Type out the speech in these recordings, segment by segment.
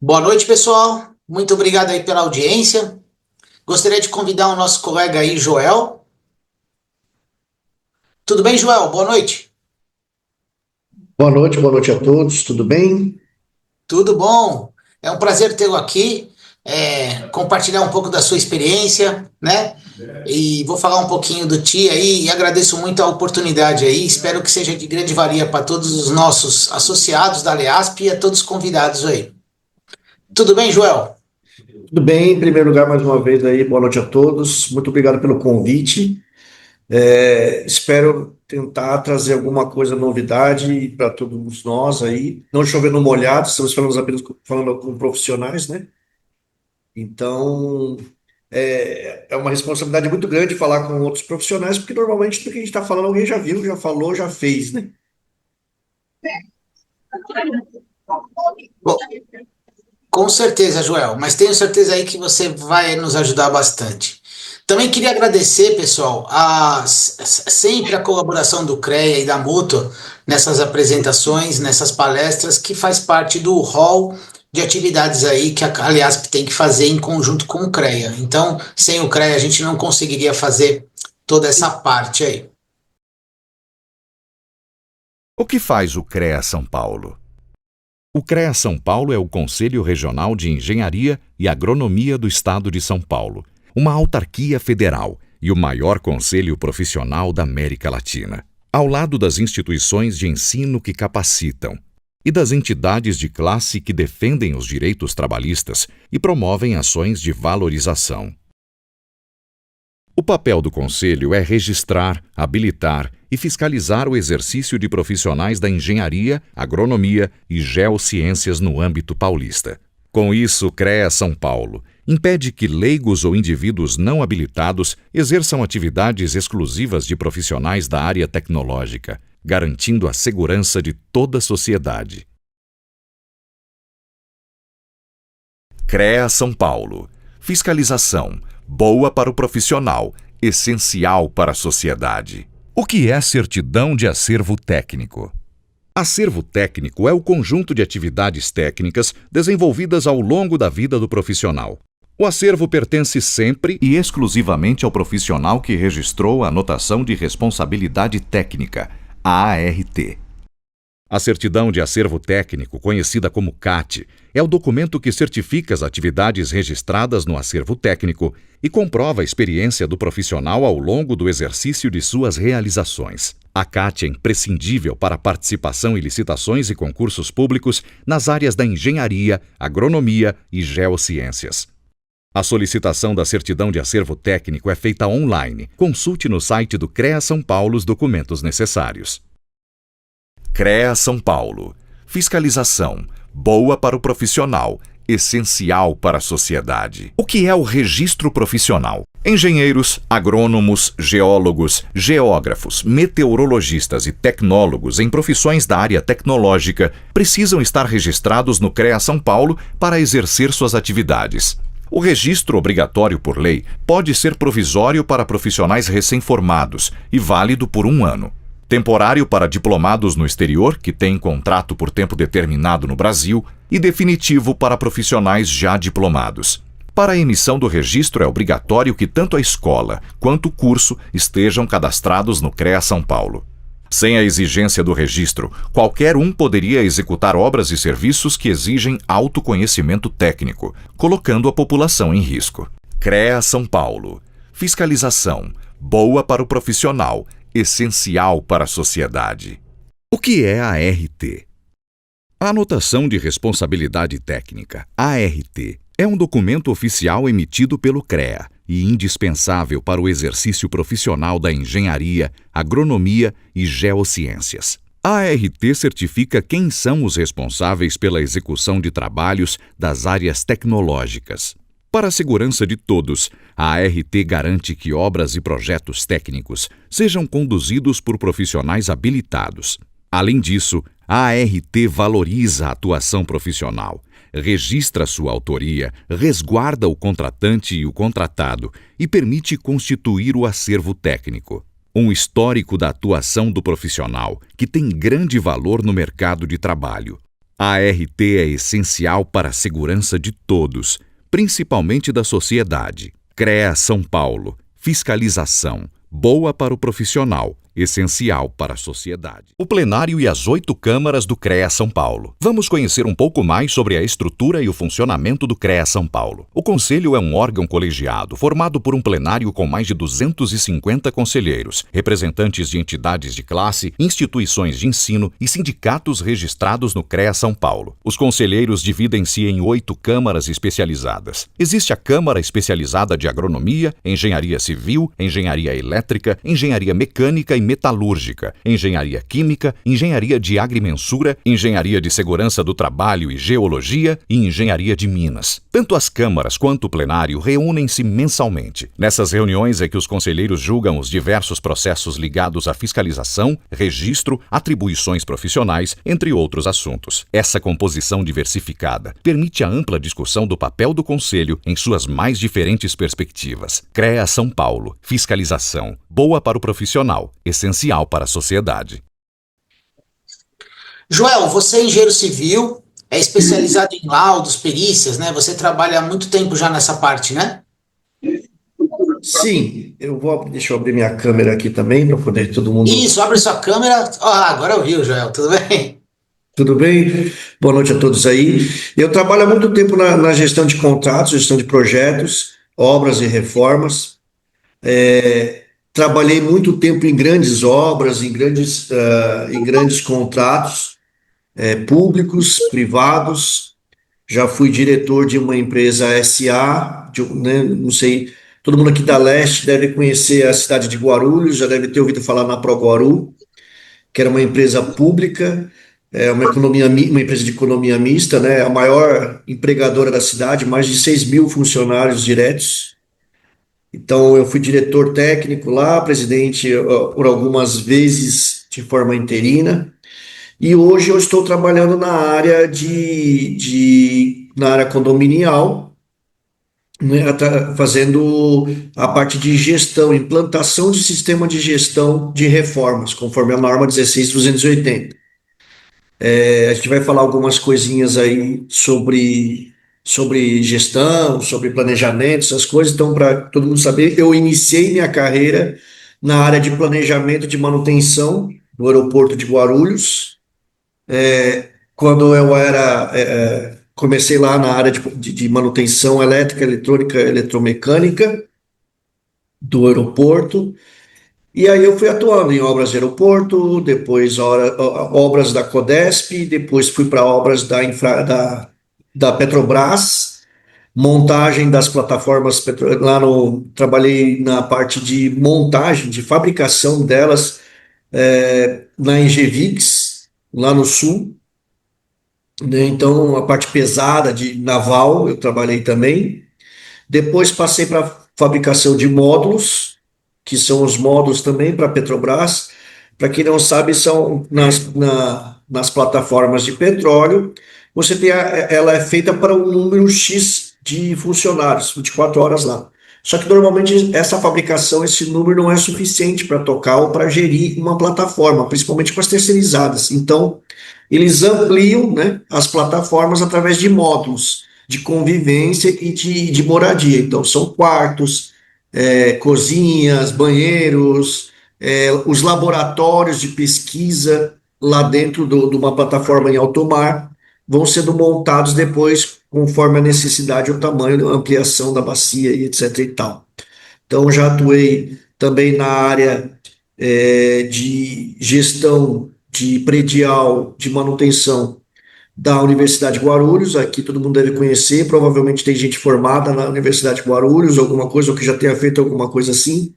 Boa noite, pessoal. Muito obrigado aí pela audiência. Gostaria de convidar o nosso colega aí, Joel. Tudo bem, Joel? Boa noite. Boa noite a todos, tudo bem? Tudo bom? É um prazer tê-lo aqui, compartilhar um pouco da sua experiência, né? E vou falar um pouquinho do Ti aí e agradeço muito a oportunidade aí. Espero que seja de grande valia para todos os nossos associados da Leasp e a todos os convidados aí. Tudo bem, Joel? Tudo bem, em primeiro lugar, mais uma vez aí, boa noite a todos, muito obrigado pelo convite. Espero tentar trazer alguma coisa, novidade para todos nós aí. Não chovendo molhado, estamos falando apenas falando com profissionais, né? Então, é uma responsabilidade muito grande falar com outros profissionais, porque normalmente tudo que a gente está falando, alguém já viu, já falou, já fez, né? Bom, com certeza, Joel, mas tenho certeza aí que você vai nos ajudar bastante. Também queria agradecer, pessoal, sempre a colaboração do CREA e da Mútua nessas apresentações, nessas palestras, que faz parte do hall de atividades aí que a Aliasp tem que fazer em conjunto com o CREA. Então, sem o CREA, a gente não conseguiria fazer toda essa parte aí. O que faz o CREA São Paulo? O CREA São Paulo é o Conselho Regional de Engenharia e Agronomia do Estado de São Paulo, uma autarquia federal e o maior conselho profissional da América Latina, ao lado das instituições de ensino que capacitam e das entidades de classe que defendem os direitos trabalhistas e promovem ações de valorização. O papel do Conselho é registrar, habilitar e fiscalizar o exercício de profissionais da engenharia, agronomia e geociências no âmbito paulista. Com isso, o CREA São Paulo impede que leigos ou indivíduos não habilitados exerçam atividades exclusivas de profissionais da área tecnológica, garantindo a segurança de toda a sociedade. CREA São Paulo. Fiscalização. Boa para o profissional, essencial para a sociedade. O que é certidão de acervo técnico? Acervo técnico é o conjunto de atividades técnicas desenvolvidas ao longo da vida do profissional. O acervo pertence sempre e exclusivamente ao profissional que registrou a anotação de responsabilidade técnica, a ART. A certidão de acervo técnico, conhecida como CAT, é o documento que certifica as atividades registradas no acervo técnico e comprova a experiência do profissional ao longo do exercício de suas realizações. A CAT é imprescindível para a participação em licitações e concursos públicos nas áreas da engenharia, agronomia e geociências. A solicitação da certidão de acervo técnico é feita online. Consulte no site do CREA São Paulo os documentos necessários. CREA São Paulo. Fiscalização. Boa para o profissional, essencial para a sociedade. O que é o registro profissional? Engenheiros, agrônomos, geólogos, geógrafos, meteorologistas e tecnólogos em profissões da área tecnológica precisam estar registrados no CREA São Paulo para exercer suas atividades. O registro obrigatório por lei pode ser provisório para profissionais recém-formados e válido por 1 ano. Temporário para diplomados no exterior, que têm contrato por tempo determinado no Brasil, e definitivo para profissionais já diplomados. Para a emissão do registro é obrigatório que tanto a escola quanto o curso estejam cadastrados no CREA São Paulo. Sem a exigência do registro, qualquer um poderia executar obras e serviços que exigem autoconhecimento técnico, colocando a população em risco. CREA São Paulo. Fiscalização. Boa para o profissional, essencial para a sociedade. O que é a ART? A Anotação de Responsabilidade Técnica, ART, é um documento oficial emitido pelo CREA e indispensável para o exercício profissional da engenharia, agronomia e geociências. A ART certifica quem são os responsáveis pela execução de trabalhos das áreas tecnológicas. Para a segurança de todos, a ART garante que obras e projetos técnicos sejam conduzidos por profissionais habilitados. Além disso, a ART valoriza a atuação profissional, registra sua autoria, resguarda o contratante e o contratado e permite constituir o acervo técnico. Um histórico da atuação do profissional, que tem grande valor no mercado de trabalho. A ART é essencial para a segurança de todos, principalmente da sociedade. CREA São Paulo. Fiscalização. Boa para o profissional, essencial para a sociedade. O plenário e as 8 câmaras do CREA São Paulo. Vamos conhecer um pouco mais sobre a estrutura e o funcionamento do CREA São Paulo. O Conselho é um órgão colegiado formado por um plenário com mais de 250 conselheiros, representantes de entidades de classe, instituições de ensino e sindicatos registrados no CREA São Paulo. Os conselheiros dividem-se em 8 câmaras especializadas. Existe a Câmara Especializada de Agronomia, Engenharia Civil, Engenharia Elétrica, Engenharia Mecânica e Metalúrgica, Engenharia Química, Engenharia de Agrimensura, Engenharia de Segurança do Trabalho e Geologia e Engenharia de Minas. Tanto as câmaras quanto o plenário reúnem-se mensalmente. Nessas reuniões é que os conselheiros julgam os diversos processos ligados à fiscalização, registro, atribuições profissionais, entre outros assuntos. Essa composição diversificada permite a ampla discussão do papel do Conselho em suas mais diferentes perspectivas. CREA São Paulo. Fiscalização. Boa para o profissional, essencial para a sociedade. Joel, você é engenheiro civil, é especializado em laudos, perícias, né? Você trabalha há muito tempo já nessa parte, né? Sim, deixa eu abrir minha câmera aqui também para poder todo mundo. Isso, abre sua câmera. Ah, agora eu vi, Joel, tudo bem? Tudo bem? Boa noite a todos aí. Eu trabalho há muito tempo na gestão de contratos, gestão de projetos, obras e reformas. Trabalhei muito tempo em grandes obras, em grandes contratos, públicos, privados. Já fui diretor de uma empresa SA, né, não sei, todo mundo aqui da Leste deve conhecer a cidade de Guarulhos, já deve ter ouvido falar na ProGuaru, que era uma empresa pública, uma empresa de economia mista, né, a maior empregadora da cidade, mais de 6 mil funcionários diretos. Então, eu fui diretor técnico lá, presidente por algumas vezes de forma interina, e hoje eu estou trabalhando na área na área condominial, né, fazendo a parte de gestão, implantação de sistema de gestão de reformas, conforme a norma 16.280. A gente vai falar algumas coisinhas aí sobre gestão, sobre planejamento, essas coisas. Então, para todo mundo saber, eu iniciei minha carreira na área de planejamento de manutenção do aeroporto de Guarulhos. Quando eu comecei lá na área de manutenção elétrica, eletrônica, eletromecânica do aeroporto. E aí eu fui atuando em obras de aeroporto, depois obras da Codesp, depois fui para obras da Petrobras, montagem das plataformas, trabalhei na parte de montagem, de fabricação delas, na Engevix, lá no sul, né? Então a parte pesada de naval eu trabalhei também. Depois passei para fabricação de módulos, que são os módulos também para a Petrobras. Para quem não sabe, são nas plataformas de petróleo. Ela é feita para um número X de funcionários, 24 horas lá. Só que normalmente essa fabricação, esse número não é suficiente para tocar ou para gerir uma plataforma, principalmente com as terceirizadas. Então, eles ampliam, né, as plataformas através de módulos de convivência e de moradia. Então, são quartos, cozinhas, banheiros, os laboratórios de pesquisa lá dentro de uma plataforma em alto mar vão sendo montados depois conforme a necessidade, o tamanho, a ampliação da bacia e etc e tal. Então, já atuei também na área de gestão de predial, de manutenção da Universidade de Guarulhos, aqui todo mundo deve conhecer, provavelmente tem gente formada na Universidade de Guarulhos, alguma coisa, ou que já tenha feito alguma coisa assim.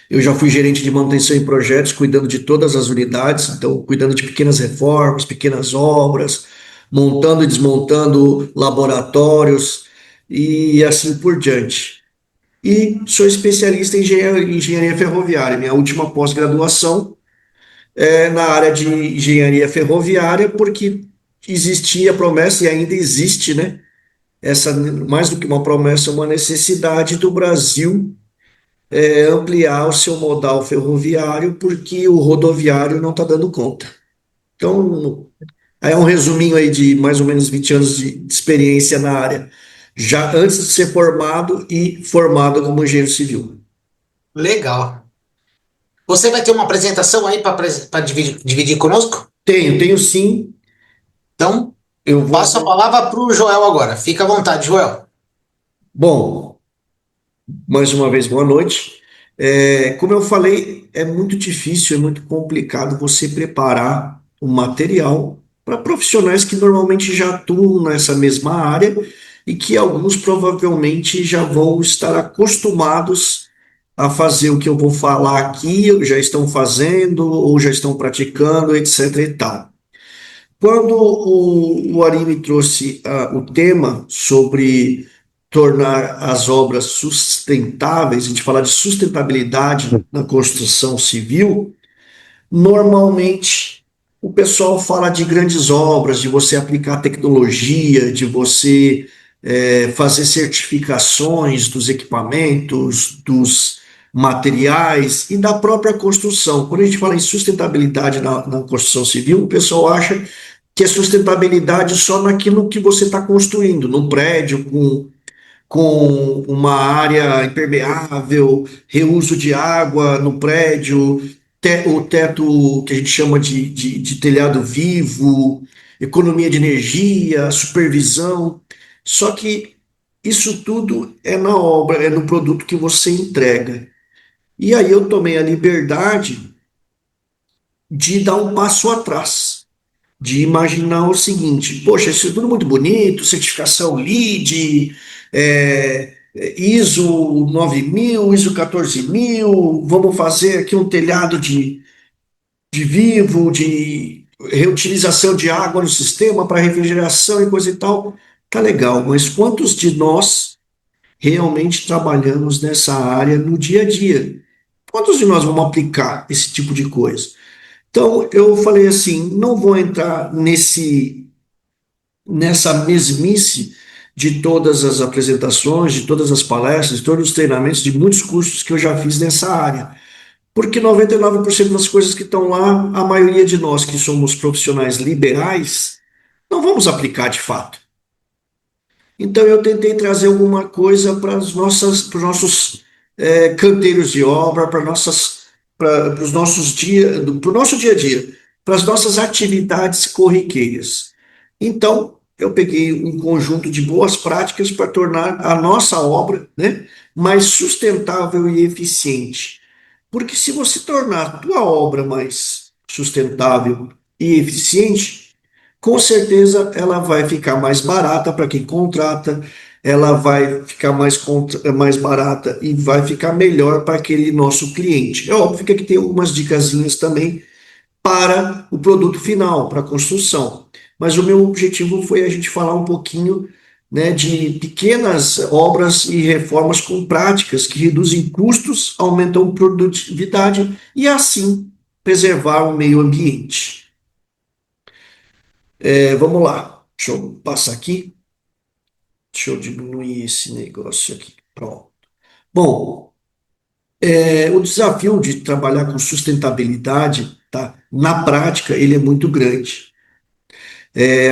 Eu já fui gerente de manutenção em projetos, cuidando de todas as unidades, então cuidando de pequenas reformas, pequenas obras, montando e desmontando laboratórios e assim por diante. E sou especialista em engenharia ferroviária, minha última pós-graduação na área de engenharia ferroviária, porque existia a promessa, e ainda existe, né? Mais do que uma promessa, uma necessidade do Brasil ampliar o seu modal ferroviário, porque o rodoviário não está dando conta. Então, Aí é um resuminho aí de mais ou menos 20 anos de experiência na área, já antes de ser formado e formado como engenheiro civil. Legal. Você vai ter uma apresentação aí para dividir conosco? Tenho sim. Então, Eu vou. passo a palavra para o Joel agora. Fica à vontade, Joel. Bom, mais uma vez, boa noite. Como eu falei, é muito difícil, é muito complicado você preparar o material para profissionais que normalmente já atuam nessa mesma área e que alguns provavelmente já vão estar acostumados a fazer o que eu vou falar aqui, ou já estão fazendo, ou já estão praticando, etc. e tal. Quando o Ari me trouxe o tema sobre tornar as obras sustentáveis, a gente fala de sustentabilidade na construção civil, normalmente o pessoal fala de grandes obras, de você aplicar tecnologia, de você fazer certificações dos equipamentos, dos materiais e da própria construção. Quando a gente fala em sustentabilidade na construção civil, o pessoal acha que é sustentabilidade só naquilo que você está construindo, num prédio com uma área impermeável, reuso de água no prédio, o teto que a gente chama de telhado vivo, economia de energia, supervisão. Só que isso tudo é na obra, é no produto que você entrega. E aí eu tomei a liberdade de dar um passo atrás, de imaginar o seguinte: poxa, isso é tudo muito bonito, certificação LEED, ISO 9000, ISO 14000, vamos fazer aqui um telhado de vivo, de reutilização de água no sistema para refrigeração e coisa e tal. Tá legal, mas quantos de nós realmente trabalhamos nessa área no dia a dia? Quantos de nós vamos aplicar esse tipo de coisa? Então, eu falei assim, não vou entrar nessa mesmice de todas as apresentações, de todas as palestras, de todos os treinamentos, de muitos cursos que eu já fiz nessa área. Porque 99% das coisas que estão lá, a maioria de nós que somos profissionais liberais, não vamos aplicar de fato. Então eu tentei trazer alguma coisa para os nossos canteiros de obra, para os nossos para o nosso dia a dia, para as nossas atividades corriqueiras. Então eu peguei um conjunto de boas práticas para tornar a nossa obra, né, mais sustentável e eficiente. Porque se você tornar a tua obra mais sustentável e eficiente, com certeza ela vai ficar mais barata para quem contrata, ela vai ficar mais barata e vai ficar melhor para aquele nosso cliente. É óbvio que aqui tem algumas dicasinhas também para o produto final, para a construção. Mas o meu objetivo foi a gente falar um pouquinho, né, de pequenas obras e reformas com práticas que reduzem custos, aumentam produtividade e assim preservar o meio ambiente. Vamos lá, deixa eu passar aqui, deixa eu diminuir esse negócio aqui. Pronto. Bom, o desafio de trabalhar com sustentabilidade, tá? Na prática, ele é muito grande.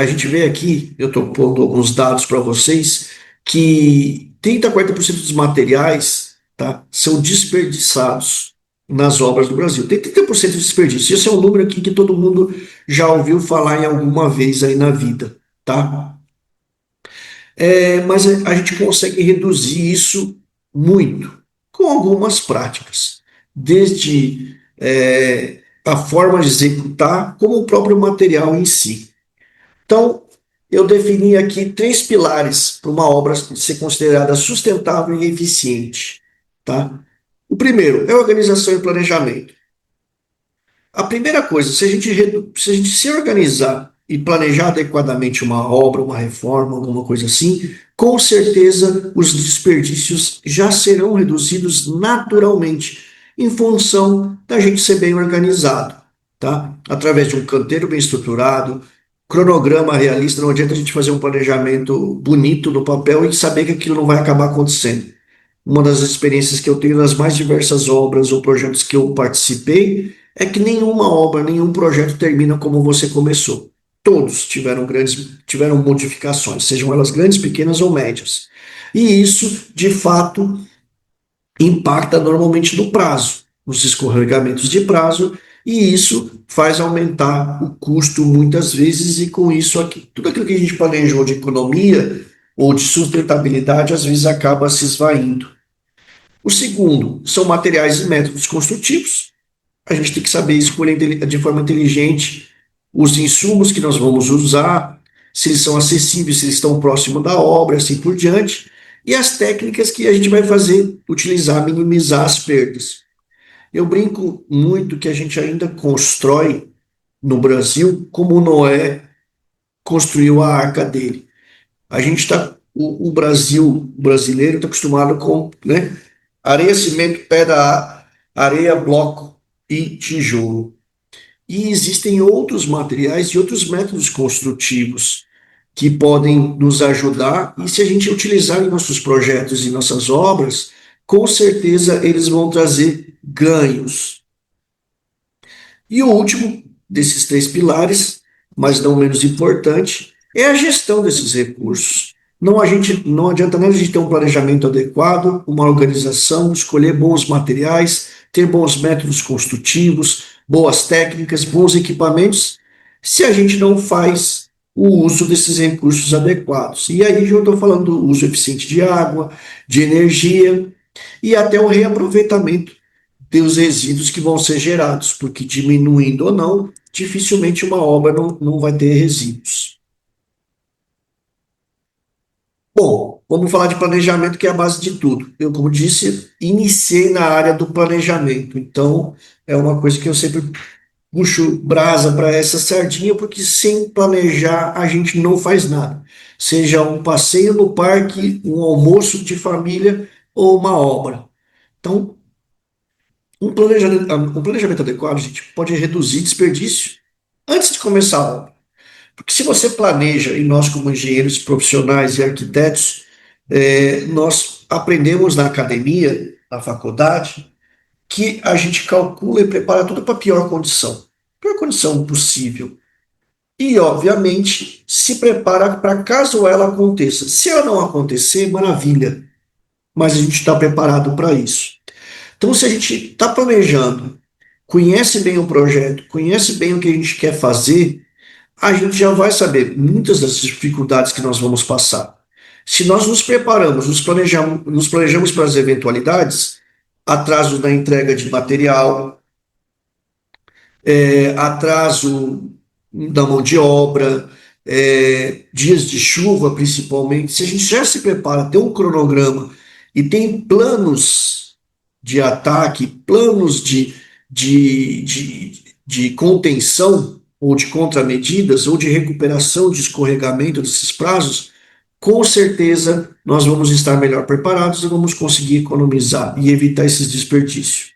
A gente vê aqui, eu estou pondo alguns dados para vocês, que 30 a 40% dos materiais, tá, são desperdiçados nas obras do Brasil. Tem 30% de desperdício. Esse é um número aqui que todo mundo já ouviu falar em alguma vez aí na vida, tá? Mas a gente consegue reduzir isso muito com algumas práticas, desde a forma de executar, como o próprio material em si. Então, eu defini aqui 3 pilares para uma obra ser considerada sustentável e eficiente. Tá? O primeiro é organização e planejamento. A primeira coisa, se a gente se organizar e planejar adequadamente uma obra, uma reforma, alguma coisa assim, com certeza os desperdícios já serão reduzidos naturalmente, em função da gente ser bem organizado, tá? Através de um canteiro bem estruturado, cronograma realista. Não adianta a gente fazer um planejamento bonito no papel e saber que aquilo não vai acabar acontecendo. Uma das experiências que eu tenho nas mais diversas obras ou projetos que eu participei é que nenhuma obra, nenhum projeto termina como você começou. Todos tiveram modificações, sejam elas grandes, pequenas ou médias. E isso, de fato, impacta normalmente no prazo, nos escorregamentos de prazo, e isso faz aumentar o custo muitas vezes, e com isso, tudo aquilo que a gente planejou de economia ou de sustentabilidade, às vezes acaba se esvaindo. O segundo são materiais e métodos construtivos. A gente tem que saber escolher de forma inteligente os insumos que nós vamos usar, se eles são acessíveis, se eles estão próximos da obra, assim por diante, e as técnicas que a gente vai utilizar, minimizar as perdas. Eu brinco muito que a gente ainda constrói no Brasil como Noé construiu a arca dele. A gente está, o Brasil, o brasileiro está acostumado com, né, areia, cimento, pedra, areia, bloco e tijolo. E existem outros materiais e outros métodos construtivos que podem nos ajudar, e se a gente utilizar em nossos projetos e nossas obras, com certeza eles vão trazer ganhos. E o último desses três pilares, mas não menos importante, é a gestão desses recursos. Não adianta nada a gente ter um planejamento adequado, uma organização, escolher bons materiais, ter bons métodos construtivos, boas técnicas, bons equipamentos, se a gente não faz o uso desses recursos adequados. E aí eu estou falando do uso eficiente de água, de energia e até o reaproveitamento dos resíduos que vão ser gerados, porque diminuindo ou não, dificilmente uma obra não vai ter resíduos. Bom, vamos falar de planejamento, que é a base de tudo. Eu, como disse, iniciei na área do planejamento, então é uma coisa que eu sempre puxo brasa para essa sardinha, porque sem planejar a gente não faz nada. Seja um passeio no parque, um almoço de família ou uma obra. Então, um planejamento adequado, gente, pode reduzir desperdício antes de começar a obra. Porque se você planeja, e nós como engenheiros profissionais e arquitetos, nós aprendemos na academia, na faculdade, que a gente calcula e prepara tudo para a pior condição possível. E, obviamente, se prepara para caso ela aconteça. Se ela não acontecer, maravilha, mas a gente está preparado para isso. Então, se a gente está planejando, conhece bem o projeto, conhece bem o que a gente quer fazer, a gente já vai saber muitas das dificuldades que nós vamos passar. Se nós nos preparamos, nos planejamos para as eventualidades, atraso na entrega de material, atraso da mão de obra, dias de chuva principalmente, se a gente já se prepara, tem um cronograma e tem planos de ataque, planos de contenção, ou de contramedidas, ou de recuperação de escorregamento desses prazos, com certeza nós vamos estar melhor preparados e vamos conseguir economizar e evitar esses desperdícios.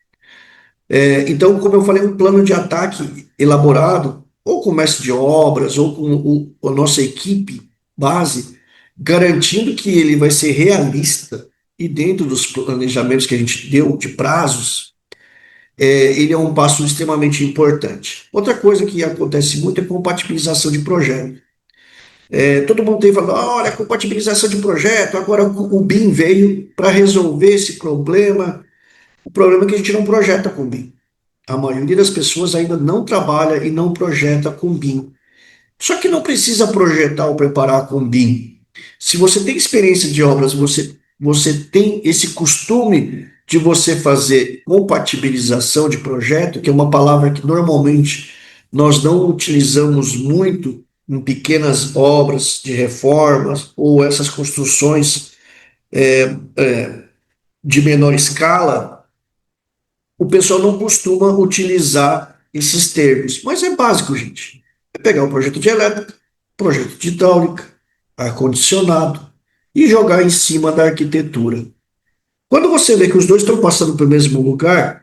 Então, como eu falei, um plano de ataque elaborado, ou com o mestre de obras, ou com a nossa equipe base, garantindo que ele vai ser realista e dentro dos planejamentos que a gente deu de prazos, ele é um passo extremamente importante. Outra coisa que acontece muito é compatibilização de projeto. Todo mundo tem falado, olha, compatibilização de projeto, agora o BIM veio para resolver esse problema. O problema é que a gente não projeta com BIM. A maioria das pessoas ainda não trabalha e não projeta com BIM. Só que não precisa projetar ou preparar com BIM. Se você tem experiência de obras, você tem esse costume de você fazer compatibilização de projeto, que é uma palavra que normalmente nós não utilizamos muito em pequenas obras de reformas ou essas construções de menor escala, o pessoal não costuma utilizar esses termos. Mas é básico, gente. É pegar um projeto de elétrica, projeto de hidráulica, ar-condicionado e jogar em cima da arquitetura. Quando você vê que os dois estão passando pelo mesmo lugar,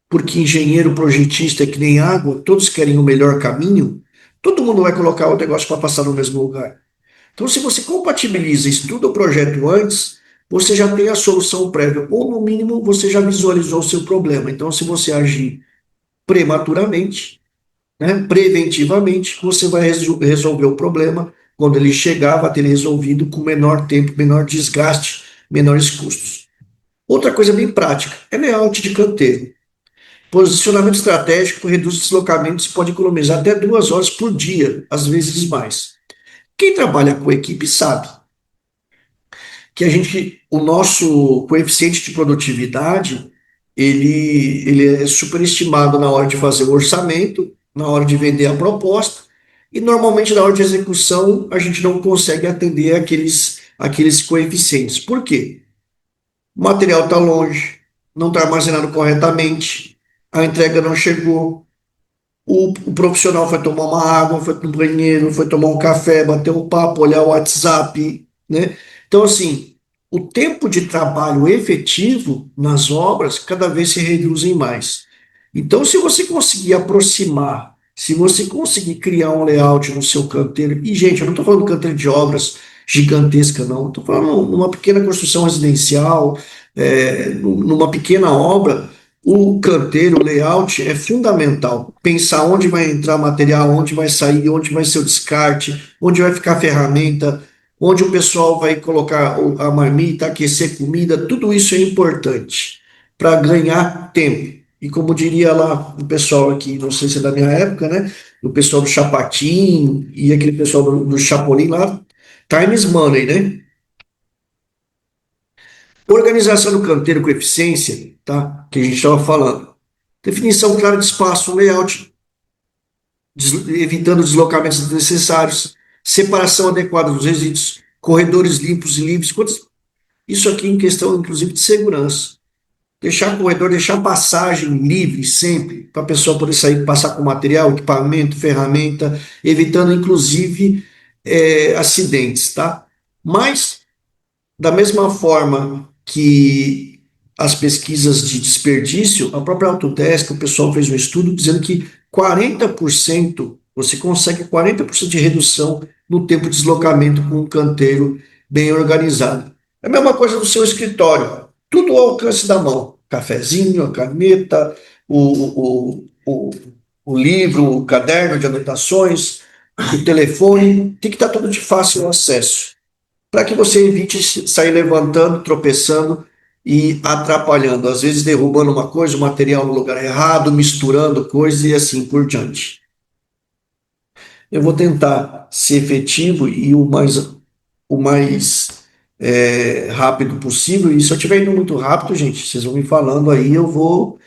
porque engenheiro projetista é que nem água, todos querem o melhor caminho, todo mundo vai colocar o negócio para passar no mesmo lugar. Então, se você compatibiliza, estuda o projeto antes, você já tem a solução prévia, ou no mínimo você já visualizou o seu problema. Então, se você agir prematuramente, né? Preventivamente, você vai resolver o problema. Quando ele chegar, vai ter resolvido com menor tempo, menor desgaste, menores custos. Outra coisa bem prática é layout de canteiro. Posicionamento estratégico reduz deslocamentos e pode economizar até 2 horas por dia, às vezes mais. Quem trabalha com equipe sabe que o nosso coeficiente de produtividade, ele é superestimado na hora de fazer o orçamento, na hora de vender a proposta, e normalmente na hora de execução a gente não consegue atender aqueles coeficientes. Por quê? O material está longe, não está armazenado corretamente, a entrega não chegou, o profissional foi tomar uma água, foi no banheiro, foi tomar um café, bater um papo, olhar o WhatsApp, né? Então, assim, o tempo de trabalho efetivo nas obras cada vez se reduzem mais. Então, se você conseguir aproximar, se você conseguir criar um layout no seu canteiro, e, gente, eu não estou falando canteiro de obras gigantesca, não, estou falando numa pequena construção residencial, numa pequena obra, o canteiro, o layout é fundamental. Pensar onde vai entrar material, onde vai sair, onde vai ser o descarte, onde vai ficar a ferramenta, onde o pessoal vai colocar a marmita, aquecer comida, tudo isso é importante para ganhar tempo. E como diria lá o pessoal aqui, não sei se é da minha época, né? O pessoal do Chapatin e aquele pessoal do Chapolin lá, time is money, né? Organização do canteiro com eficiência, tá? Que a gente estava falando. Definição clara de espaço, layout, evitando deslocamentos desnecessários, separação adequada dos resíduos, corredores limpos e livres. Isso aqui em questão, inclusive, de segurança. Deixar corredor, deixar passagem livre sempre, para a pessoa poder sair, passar com material, equipamento, ferramenta, evitando, inclusive, acidentes, tá? Mas da mesma forma que as pesquisas de desperdício, a própria Autodesk, o pessoal fez um estudo dizendo que 40%, você consegue 40% de redução no tempo de deslocamento com um canteiro bem organizado. É a mesma coisa do seu escritório, tudo ao alcance da mão. Cafezinho, a caneta, o livro, o caderno de anotações, o telefone, tem que estar tudo de fácil acesso para que você evite sair levantando, tropeçando e atrapalhando, às vezes derrubando uma coisa, o material no lugar errado, misturando coisas e assim por diante. Eu vou tentar ser efetivo e o mais rápido possível. E se eu estiver indo muito rápido, gente, vocês vão me falando aí, eu vou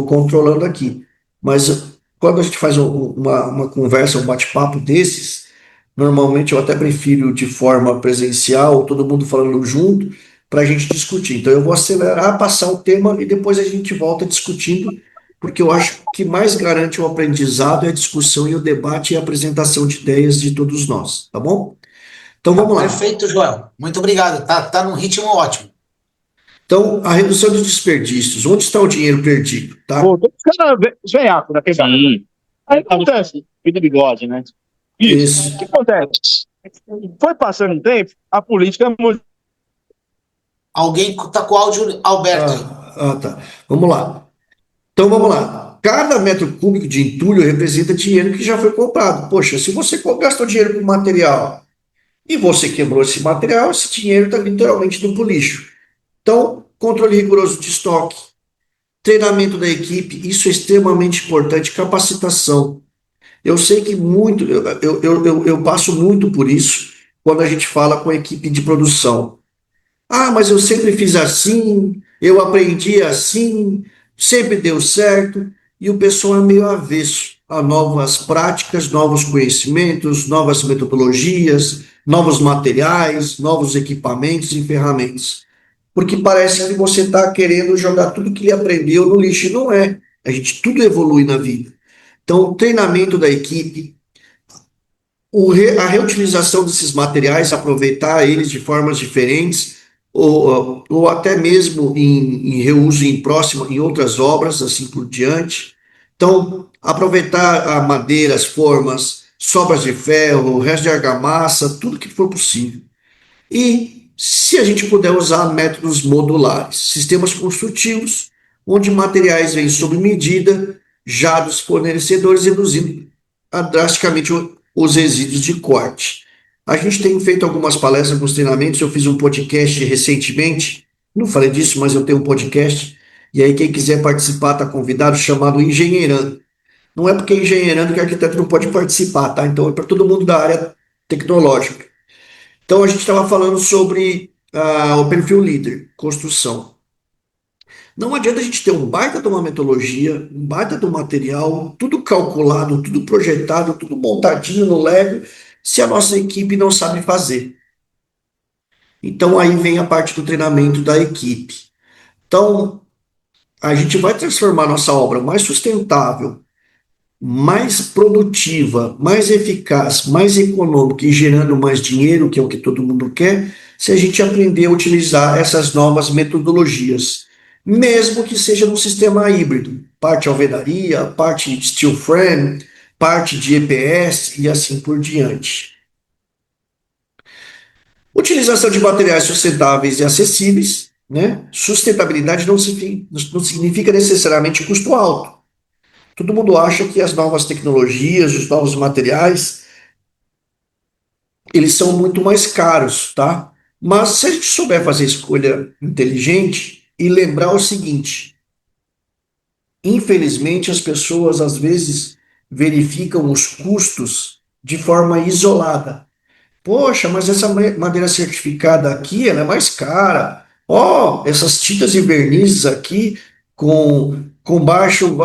controlando aqui. Mas quando a gente faz uma conversa, um bate-papo desses, normalmente eu até prefiro de forma presencial, todo mundo falando junto, para a gente discutir. Então eu vou acelerar, passar o tema e depois a gente volta discutindo, porque eu acho que mais garante o aprendizado é a discussão e o debate e a apresentação de ideias de todos nós, tá bom? Então Tá vamos lá. perfeito, Joel. Muito obrigado. Tá num ritmo ótimo. Então, a redução de desperdícios, onde está o dinheiro perdido, tá? Pô, tô ficando veiaco na pegada. Sim. Aí acontece, vida bigode, né? Isso. O que Isso. acontece? Foi passando o tempo, a política mudou. Alguém tá com o áudio Alberto aí. Tá. Vamos lá. Então vamos lá. Cada metro cúbico de entulho representa dinheiro que já foi comprado. Poxa, se você gastou dinheiro com material e você quebrou esse material, esse dinheiro está literalmente indo para o lixo. Então, controle rigoroso de estoque, treinamento da equipe, isso é extremamente importante, capacitação. Eu sei que muito, eu passo muito por isso quando a gente fala com a equipe de produção. Ah, mas eu sempre fiz assim, eu aprendi assim, sempre deu certo, e o pessoal é meio avesso a novas práticas, novos conhecimentos, novas metodologias, novos materiais, novos equipamentos e ferramentas. Porque parece que você está querendo jogar tudo que ele aprendeu no lixo, e não é. A gente tudo evolui na vida. Então, o treinamento da equipe, a reutilização desses materiais, aproveitar eles de formas diferentes, ou até mesmo em reuso em próxima, em outras obras, assim por diante. Então, aproveitar a madeira, as formas, sobras de ferro, resto de argamassa, tudo que for possível. E se a gente puder usar métodos modulares, sistemas construtivos, onde materiais vêm sob medida já dos fornecedores, reduzindo drasticamente os resíduos de corte. A gente tem feito algumas palestras, alguns treinamentos. Eu fiz um podcast recentemente, não falei disso, mas eu tenho um podcast, e aí quem quiser participar está convidado, chamado Engenheirando. Não é porque é engenheirando que arquiteto não pode participar, tá? Então é para todo mundo da área tecnológica. Então a gente estava falando sobre o perfil líder, construção. Não adianta a gente ter um baita de uma metodologia, um baita de um material, tudo calculado, tudo projetado, tudo montadinho no Lego, se a nossa equipe não sabe fazer. Então aí vem a parte do treinamento da equipe. Então a gente vai transformar nossa obra mais sustentável, mais produtiva, mais eficaz, mais econômica e gerando mais dinheiro, que é o que todo mundo quer, se a gente aprender a utilizar essas novas metodologias, mesmo que seja num sistema híbrido, parte alvenaria, parte steel frame, parte de EPS e assim por diante. Utilização de materiais sustentáveis e acessíveis, né? Sustentabilidade não significa necessariamente custo alto. Todo mundo acha que as novas tecnologias, os novos materiais, eles são muito mais caros, tá? Mas se a gente souber fazer escolha inteligente e lembrar o seguinte, infelizmente as pessoas às vezes verificam os custos de forma isolada. Poxa, mas essa madeira certificada aqui, ela é mais cara. Ó, essas tintas e vernizes aqui com baixo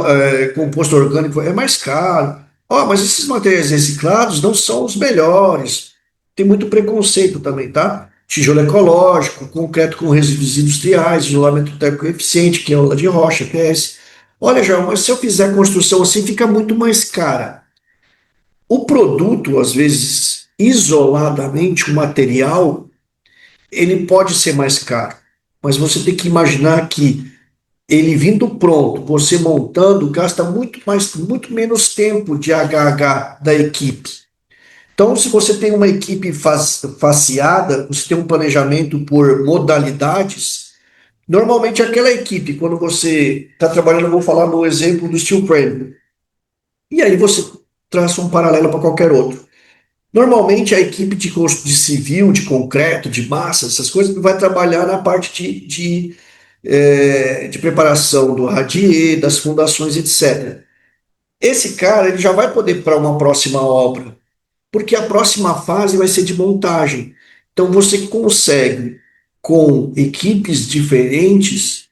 composto orgânico é mais caro. Ó, mas esses materiais reciclados não são os melhores. Tem muito preconceito também, tá? Tijolo ecológico, concreto com resíduos industriais, isolamento térmico eficiente, que é aula de rocha, PS. Olha, João, mas se eu fizer construção assim, fica muito mais cara. O produto, às vezes, isoladamente, o material, ele pode ser mais caro, mas você tem que imaginar que ele vindo pronto, você montando, gasta muito menos tempo de HH da equipe. Então, se você tem uma equipe faseada, você tem um planejamento por modalidades, normalmente aquela equipe, quando você está trabalhando, eu vou falar no exemplo do steel frame, e aí você traça um paralelo para qualquer outro. Normalmente a equipe de civil, de concreto, de massa, essas coisas, vai trabalhar na parte de preparação do radier, das fundações, etc. Esse cara ele já vai poder para uma próxima obra, porque a próxima fase vai ser de montagem. Então você consegue, com equipes diferentes,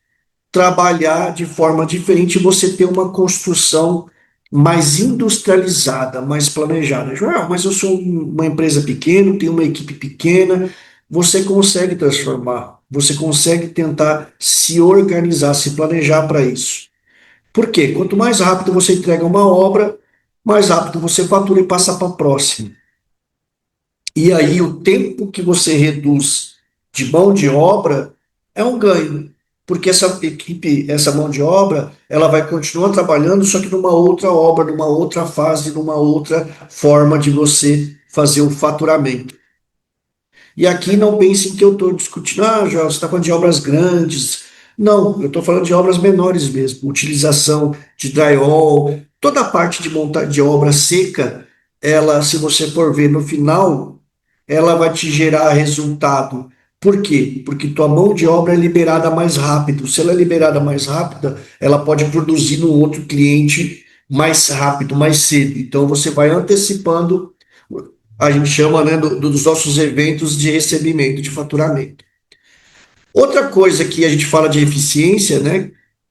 trabalhar de forma diferente e você ter uma construção mais industrializada, mais planejada. Joel, mas eu sou uma empresa pequena, tenho uma equipe pequena. Você consegue transformar, você consegue tentar se organizar, se planejar para isso. Por quê? Quanto mais rápido você entrega uma obra, mais rápido você fatura e passa para a próxima. E aí o tempo que você reduz de mão de obra é um ganho, porque essa equipe, essa mão de obra, ela vai continuar trabalhando, só que numa outra obra, numa outra fase, numa outra forma de você fazer o faturamento. E aqui não pensem que eu estou discutindo, Jorge, você está falando de obras grandes. Não, eu estou falando de obras menores mesmo, utilização de drywall, toda a parte de montagem de obra seca, ela, se você for ver no final, ela vai te gerar resultado. Por quê? Porque tua mão de obra é liberada mais rápido. Se ela é liberada mais rápida, ela pode produzir no outro cliente mais rápido, mais cedo. Então você vai antecipando, a gente chama, né, dos nossos eventos de recebimento, de faturamento. Outra coisa que a gente fala de eficiência, né,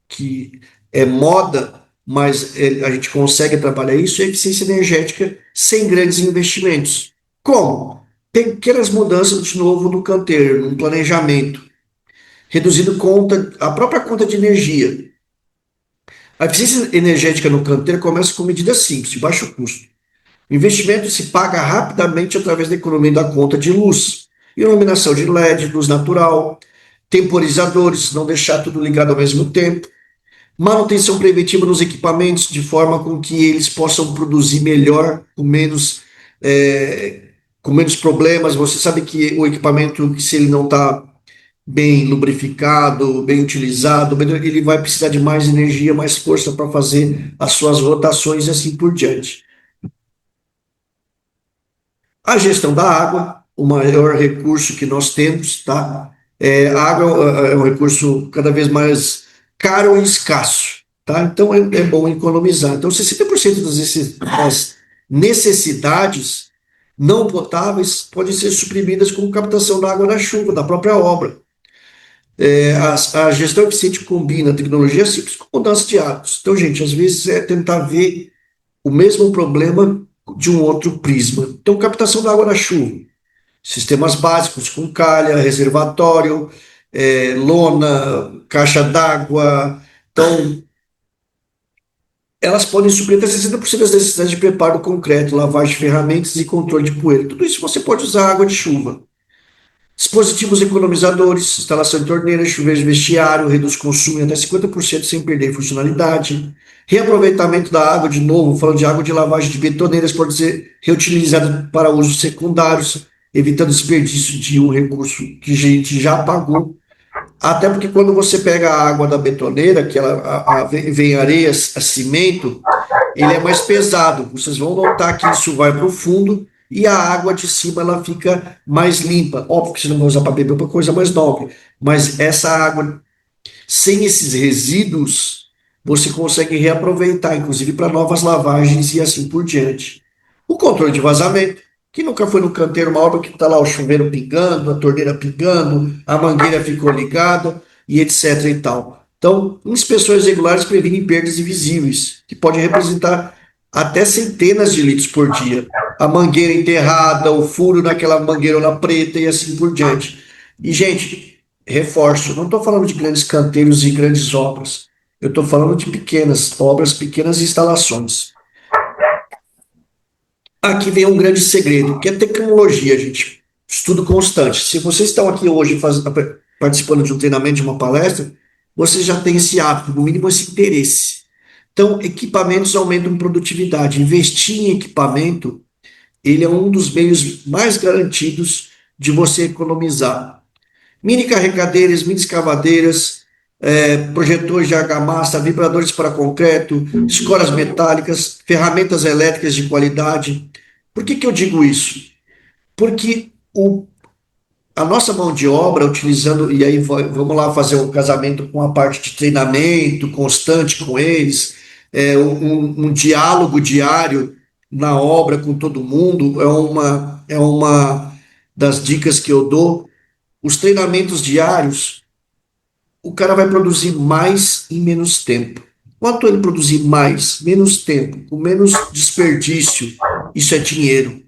que é moda, mas a gente consegue trabalhar isso, é eficiência energética sem grandes investimentos. Como? Pequenas mudanças de novo no canteiro, no planejamento, reduzindo a própria conta de energia. A eficiência energética no canteiro começa com medidas simples, de baixo custo. O investimento se paga rapidamente através da economia da conta de luz, iluminação de LED, luz natural, temporizadores, não deixar tudo ligado ao mesmo tempo, manutenção preventiva nos equipamentos, de forma com que eles possam produzir melhor, com menos problemas. Você sabe que o equipamento, se ele não está bem lubrificado, bem utilizado, ele vai precisar de mais energia, mais força para fazer as suas rotações e assim por diante. A gestão da água, o maior recurso que nós temos, tá? A água é um recurso cada vez mais caro e escasso, tá? Então é bom economizar. Então 60% das necessidades não potáveis podem ser suprimidas com captação da água da chuva, da própria obra. A gestão eficiente combina tecnologia simples com mudança de hábitos. Então, gente, às vezes é tentar ver o mesmo problema de um outro prisma. Então, captação da água da chuva, sistemas básicos com calha, reservatório, lona, caixa d'água. Então, elas podem suprir até 60% das necessidades de preparo do concreto, lavagem de ferramentas e controle de poeira. Tudo isso você pode usar água de chuva. Dispositivos economizadores, instalação de torneiras, chuveiros de vestiário, reduz consumo em até 50% sem perder funcionalidade. Reaproveitamento da água, de novo, falando de água de lavagem de betoneiras, pode ser reutilizada para usos secundários, evitando desperdício de um recurso que a gente já pagou. Até porque quando você pega a água da betoneira, que vem areia, cimento, ele é mais pesado. Vocês vão notar que isso vai para o fundo e a água de cima ela fica mais limpa. Óbvio que você não vai usar para beber, uma coisa mais nobre. Mas essa água, sem esses resíduos, você consegue reaproveitar, inclusive para novas lavagens e assim por diante. O controle de vazamento, que nunca foi no canteiro, uma obra que está lá o chuveiro pingando, a torneira pingando, a mangueira ficou ligada e etc e tal. Então, inspeções regulares previnem perdas invisíveis, que podem representar até centenas de litros por dia. A mangueira enterrada, o furo naquela mangueirona preta e assim por diante. E, gente, reforço, não estou falando de grandes canteiros e grandes obras. Eu estou falando de pequenas obras, pequenas instalações. Aqui vem um grande segredo, que é tecnologia, gente. Estudo constante. Se vocês estão aqui hoje participando de um treinamento, de uma palestra, vocês já têm esse hábito, no mínimo esse interesse. Então, equipamentos aumentam produtividade. Investir em equipamento, ele é um dos meios mais garantidos de você economizar. Mini carregadeiras, mini escavadeiras, projetores de argamassa, vibradores para concreto, escoras metálicas, ferramentas elétricas de qualidade. Por que eu digo isso? Porque a nossa mão de obra, utilizando, e aí vamos lá fazer um casamento com a parte de treinamento constante com eles, um diálogo diário na obra com todo mundo, é uma das dicas que eu dou. Os treinamentos diários, o cara vai produzir mais em menos tempo. Quanto ele produzir mais, menos tempo, com menos desperdício, isso é dinheiro.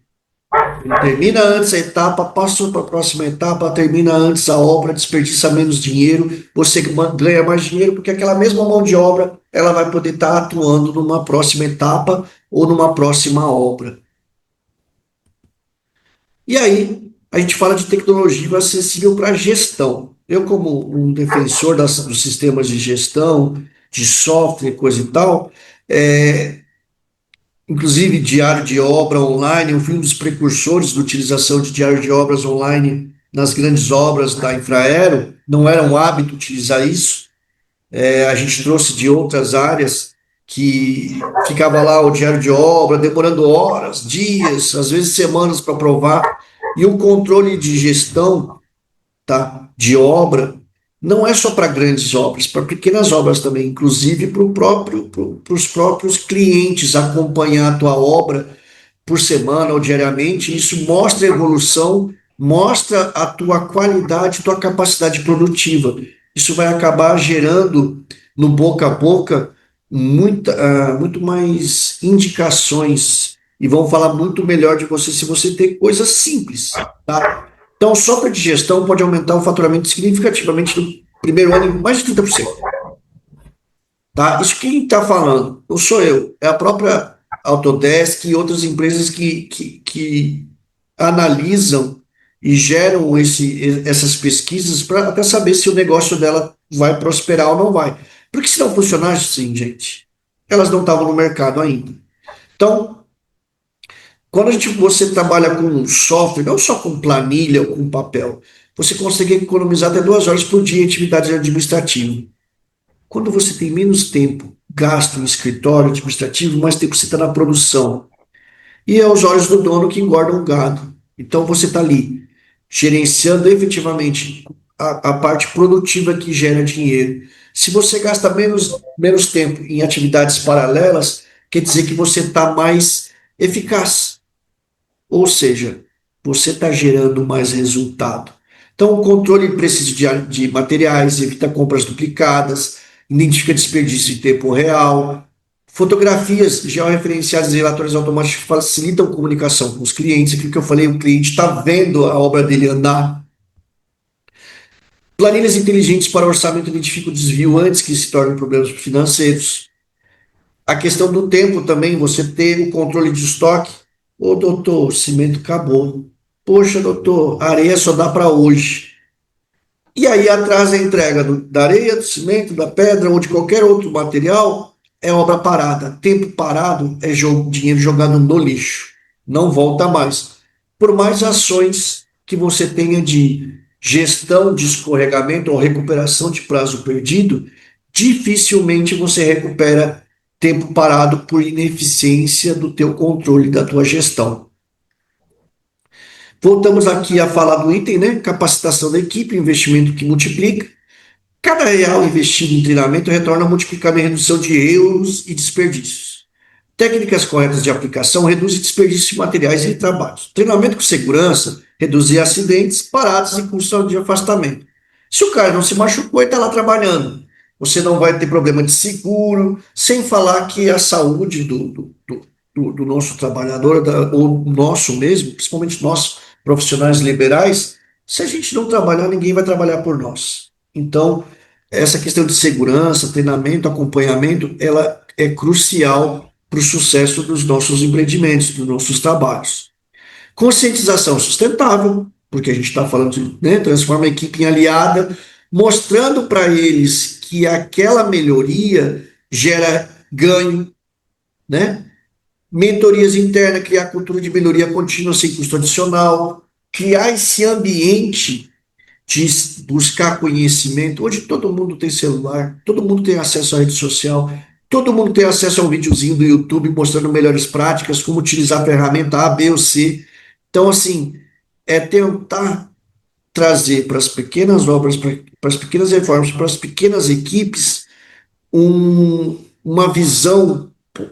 Ele termina antes a etapa, passa para a próxima etapa, termina antes a obra, desperdiça menos dinheiro, você ganha mais dinheiro, porque aquela mesma mão de obra, ela vai poder estar atuando numa próxima etapa ou numa próxima obra. E aí, a gente fala de tecnologia acessível para gestão. Eu, como um defensor dos sistemas de gestão, de software, coisa e tal, inclusive diário de obra online, eu fui um dos precursores da utilização de diário de obras online nas grandes obras da Infraero, não era um hábito utilizar isso, a gente trouxe de outras áreas que ficava lá o diário de obra, demorando horas, dias, às vezes semanas para aprovar, e o controle de gestão, tá, de obra não é só para grandes obras, para pequenas obras também, inclusive para os próprios clientes acompanhar a tua obra por semana ou diariamente. Isso mostra a evolução, mostra a tua qualidade, tua capacidade produtiva. Isso vai acabar gerando no boca a boca muito mais indicações e vão falar muito melhor de você se você ter coisas simples, tá? Então, o software de gestão pode aumentar o faturamento significativamente no primeiro ano em mais de 30%. Tá? Isso quem está falando? Não sou eu, é a própria Autodesk e outras empresas que analisam e geram essas pesquisas para até saber se o negócio dela vai prosperar ou não vai. Porque se não funcionasse assim, gente, elas não estavam no mercado ainda. Então, quando você trabalha com software, não só com planilha ou com papel, você consegue economizar até 2 horas por dia em atividade administrativa. Quando você tem menos tempo gasto no escritório administrativo, mais tempo você está na produção. E é os olhos do dono que engordam o gado. Então você está ali gerenciando efetivamente a parte produtiva que gera dinheiro. Se você gasta menos tempo em atividades paralelas, quer dizer que você está mais eficaz. Ou seja, você está gerando mais resultado. Então, o controle precisa de materiais, evita compras duplicadas, identifica desperdício em tempo real. Fotografias georreferenciadas e relatórios automáticos facilitam a comunicação com os clientes. Aquilo que eu falei, o cliente está vendo a obra dele andar. Planilhas inteligentes para orçamento identificam o desvio antes que se tornem problemas financeiros. A questão do tempo também, você ter o controle de estoque. Ô, doutor, o cimento acabou. Poxa, doutor, a areia só dá para hoje. E aí atrasa a entrega da areia, do cimento, da pedra ou de qualquer outro material, é obra parada. Tempo parado é dinheiro jogado no lixo. Não volta mais. Por mais ações que você tenha de gestão de escorregamento ou recuperação de prazo perdido, dificilmente você recupera tempo parado por ineficiência do teu controle, da tua gestão. Voltamos aqui a falar do item, né? Capacitação da equipe, investimento que multiplica. Cada real investido em treinamento retorna multiplicado em redução de erros e desperdícios. Técnicas corretas de aplicação reduzem desperdício de materiais e trabalhos. Treinamento com segurança reduz acidentes, paradas e custos de afastamento. Se o cara não se machucou e está lá trabalhando, você não vai ter problema de seguro, sem falar que a saúde do nosso trabalhador, ou nosso mesmo, principalmente nós, profissionais liberais, se a gente não trabalhar, ninguém vai trabalhar por nós. Então, essa questão de segurança, treinamento, acompanhamento, ela é crucial para o sucesso dos nossos empreendimentos, dos nossos trabalhos. Conscientização sustentável, porque a gente está falando de, né, transforma a equipe em aliada, mostrando para eles que aquela melhoria gera ganho, né? Mentorias internas, criar cultura de melhoria contínua sem custo adicional, criar esse ambiente de buscar conhecimento. Hoje todo mundo tem celular, todo mundo tem acesso à rede social, todo mundo tem acesso a um videozinho do YouTube mostrando melhores práticas, como utilizar a ferramenta A, B ou C. Então, assim, é tentar trazer para as pequenas obras, para as pequenas reformas, para as pequenas equipes, uma visão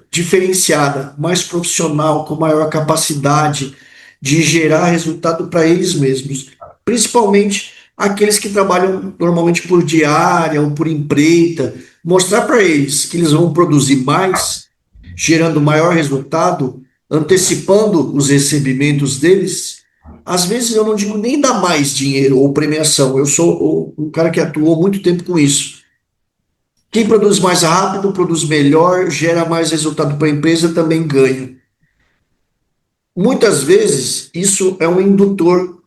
diferenciada, mais profissional, com maior capacidade de gerar resultado para eles mesmos, principalmente aqueles que trabalham normalmente por diária ou por empreita, mostrar para eles que eles vão produzir mais, gerando maior resultado, antecipando os recebimentos deles. Às vezes eu não digo nem dar mais dinheiro ou premiação, eu sou um cara que atuou muito tempo com isso. Quem produz mais rápido, produz melhor, gera mais resultado para a empresa, também ganha. Muitas vezes, isso é um indutor,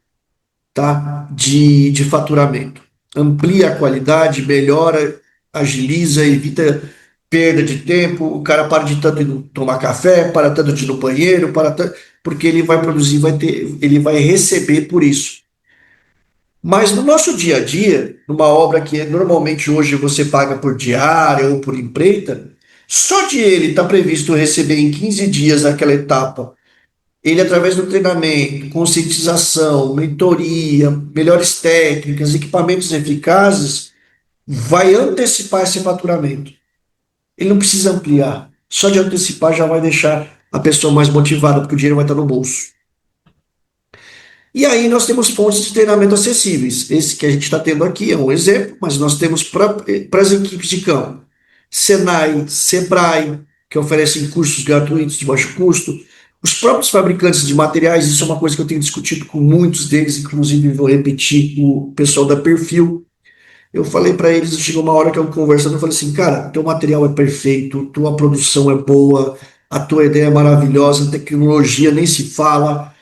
tá, de faturamento. Amplia a qualidade, melhora, agiliza, evita perda de tempo, o cara para de tanto ir tomar café, para tanto de ir no banheiro, porque ele vai produzir, ele vai receber por isso. Mas no nosso dia a dia, numa obra que normalmente hoje você paga por diária ou por empreita, só de ele estar previsto receber em 15 dias aquela etapa, ele através do treinamento, conscientização, mentoria, melhores técnicas, equipamentos eficazes, vai antecipar esse faturamento. Ele não precisa ampliar, só de antecipar já vai deixar a pessoa mais motivada, porque o dinheiro vai estar no bolso. E aí nós temos fontes de treinamento acessíveis. Esse que a gente está tendo aqui é um exemplo, mas nós temos para as equipes de campo, Senai, Sebrae, que oferecem cursos gratuitos de baixo custo, os próprios fabricantes de materiais, isso é uma coisa que eu tenho discutido com muitos deles, inclusive vou repetir com o pessoal da Perfil. Eu falei para eles, chegou uma hora que eu conversando, eu falei assim, cara, teu material é perfeito, tua produção é boa, a tua ideia é maravilhosa, a tecnologia nem se fala,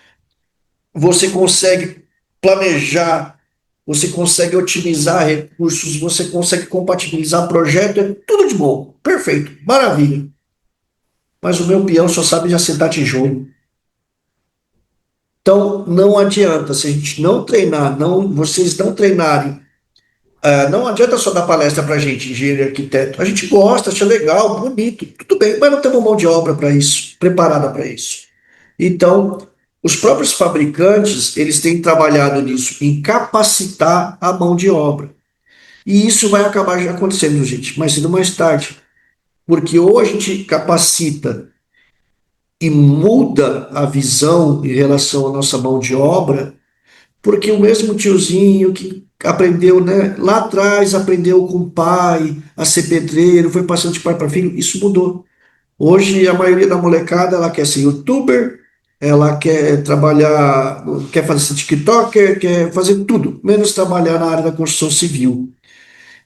você consegue planejar, você consegue otimizar recursos, você consegue compatibilizar projeto, é tudo de bom, perfeito, maravilha. Mas o meu peão só sabe de assentar tijolo. Então, não adianta, se a gente não treinar, vocês não treinarem, não adianta só dar palestra para a gente, engenheiro e arquiteto. A gente gosta, acha legal, bonito, tudo bem, mas não temos mão de obra para isso, preparada para isso. Então, os próprios fabricantes, eles têm trabalhado nisso, em capacitar a mão de obra. E isso vai acabar já acontecendo, gente, mais cedo ou mais tarde. Porque ou a gente capacita e muda a visão em relação à nossa mão de obra, porque o mesmo tiozinho que aprendeu, né, lá atrás, aprendeu com o pai a ser pedreiro, foi passando de pai para filho, isso mudou. Hoje a maioria da molecada, ela quer ser youtuber, ela quer trabalhar, quer fazer TikToker, quer fazer tudo, menos trabalhar na área da construção civil.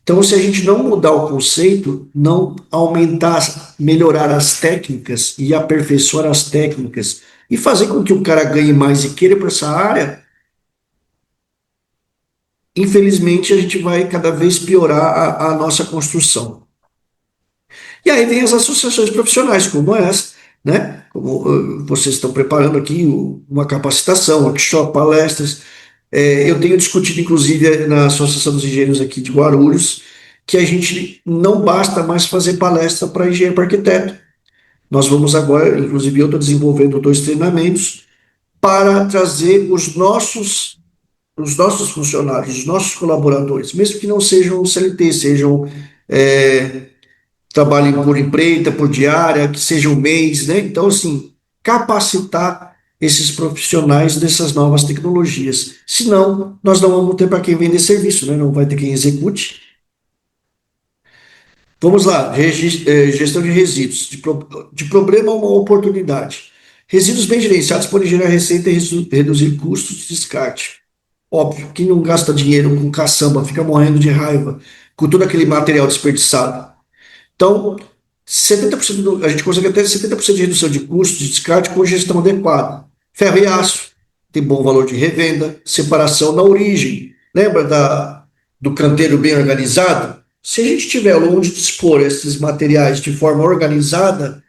Então, se a gente não mudar o conceito, não aumentar, melhorar as técnicas e aperfeiçoar as técnicas e fazer com que o cara ganhe mais e queira para essa área, infelizmente a gente vai cada vez piorar a nossa construção. E aí vem as associações profissionais, como essa, né? Como vocês estão preparando aqui uma capacitação, workshop, palestras. Eu tenho discutido, inclusive, na Associação dos Engenheiros aqui de Guarulhos, que a gente não basta mais fazer palestra para engenheiro para arquiteto. Nós vamos agora, inclusive eu estou desenvolvendo 2 treinamentos para trazer os nossos funcionários, os nossos colaboradores, mesmo que não sejam CLT, sejam trabalhem por empreita, por diária, que sejam mês, né? Então, assim, capacitar esses profissionais dessas novas tecnologias. Senão, nós não vamos ter para quem vender serviço, né? Não vai ter quem execute. Vamos lá, gestão de resíduos. De problema a uma oportunidade. Resíduos bem gerenciados podem gerar receita e reduzir custos de descarte. Óbvio, quem não gasta dinheiro com caçamba fica morrendo de raiva com todo aquele material desperdiçado. Então, 70% a gente consegue até 70% de redução de custos de descarte com gestão adequada. Ferro e aço tem bom valor de revenda, separação na origem. Lembra do canteiro bem organizado? Se a gente tiver onde dispor esses materiais de forma organizada,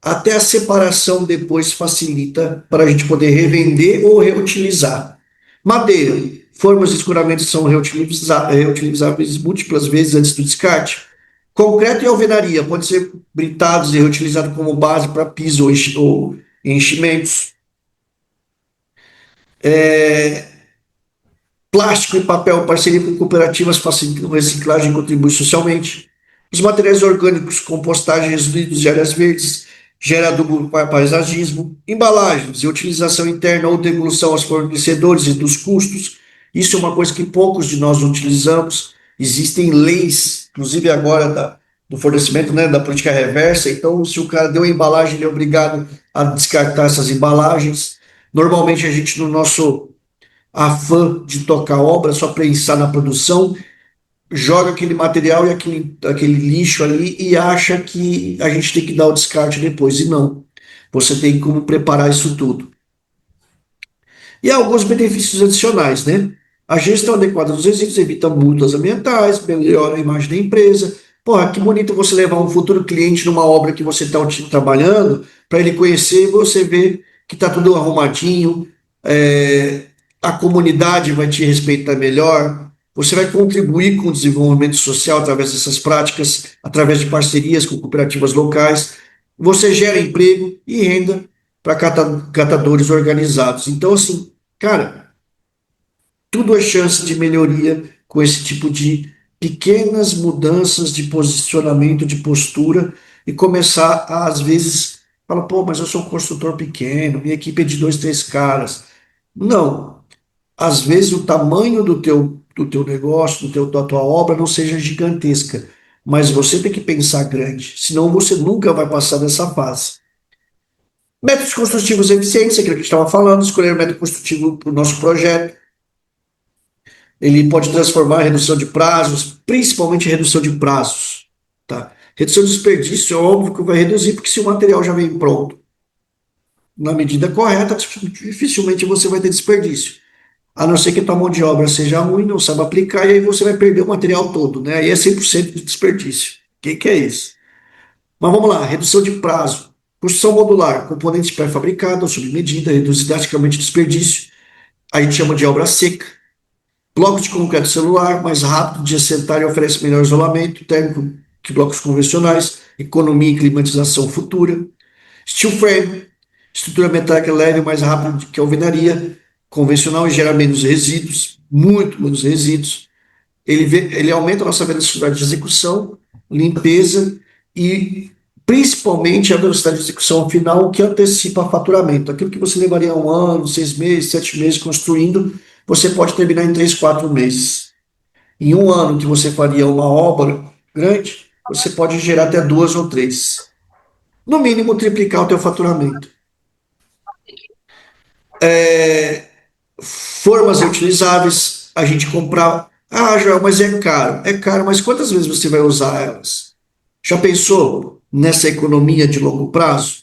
até a separação depois facilita para a gente poder revender ou reutilizar. Madeira, formas de escoramento são reutilizáveis múltiplas vezes antes do descarte. Concreto e alvenaria podem ser britados e reutilizados como base para piso ou enchimentos. Plástico e papel, parceria com cooperativas facilitam reciclagem e contribuem socialmente. Os materiais orgânicos, compostagem, resíduos de áreas verdes, gera adubo para paisagismo. Embalagens e utilização interna ou devolução aos fornecedores e dos custos. Isso é uma coisa que poucos de nós utilizamos. Existem leis, inclusive agora do fornecimento, né, da política reversa. Então, se o cara deu a embalagem, ele é obrigado a descartar essas embalagens. Normalmente, a gente, no nosso afã de tocar obra, só pensar na produção, joga aquele material e aquele lixo ali e acha que a gente tem que dar o descarte depois. E não. Você tem como preparar isso tudo. E há alguns benefícios adicionais, né? A gestão adequada dos resíduos evita multas ambientais, melhora a imagem da empresa. Porra, que bonito você levar um futuro cliente numa obra que você está trabalhando, para ele conhecer e você ver que está tudo arrumadinho, a comunidade vai te respeitar melhor, você vai contribuir com o desenvolvimento social através dessas práticas, através de parcerias com cooperativas locais, você gera emprego e renda para catadores organizados. Então, assim, cara, tudo é chance de melhoria com esse tipo de pequenas mudanças de posicionamento, de postura, e começar a, às vezes, falar, pô, mas eu sou um construtor pequeno, minha equipe é de 2, 3 caras. Não. Às vezes o tamanho do teu negócio, da tua obra não seja gigantesca, mas você tem que pensar grande, senão você nunca vai passar dessa fase. Métodos construtivos eficientes, aquilo que a gente estava falando, escolher o método construtivo para o nosso projeto. Ele pode transformar a redução de prazos, principalmente redução de prazos. Tá? Redução de desperdício é óbvio que vai reduzir, porque se o material já vem pronto na medida correta, dificilmente você vai ter desperdício. A não ser que a tua mão de obra seja ruim, não sabe aplicar, e aí você vai perder o material todo, né? Aí é 100% de desperdício. O que é isso? Mas vamos lá, redução de prazo. Construção modular, componentes pré-fabricados, sob medida, reduz drasticamente o desperdício. A gente chama de obra seca. Blocos de concreto celular, mais rápido de assentar e oferece melhor isolamento térmico que blocos convencionais, economia e climatização futura. Steel frame, estrutura metálica leve, mais rápido que a alvenaria convencional e gera menos resíduos, muito menos resíduos. Ele aumenta a nossa velocidade de execução, limpeza e principalmente a velocidade de execução final, que antecipa faturamento. Aquilo que você levaria 1 ano, 6 meses, 7 meses construindo, você pode terminar em 3, 4 meses. Em 1 ano que você faria uma obra grande, você pode gerar até 2 ou 3. No mínimo, triplicar o teu faturamento. Formas reutilizáveis, a gente comprar. Ah, Joel, mas é caro. É caro, mas quantas vezes você vai usar elas? Já pensou nessa economia de longo prazo?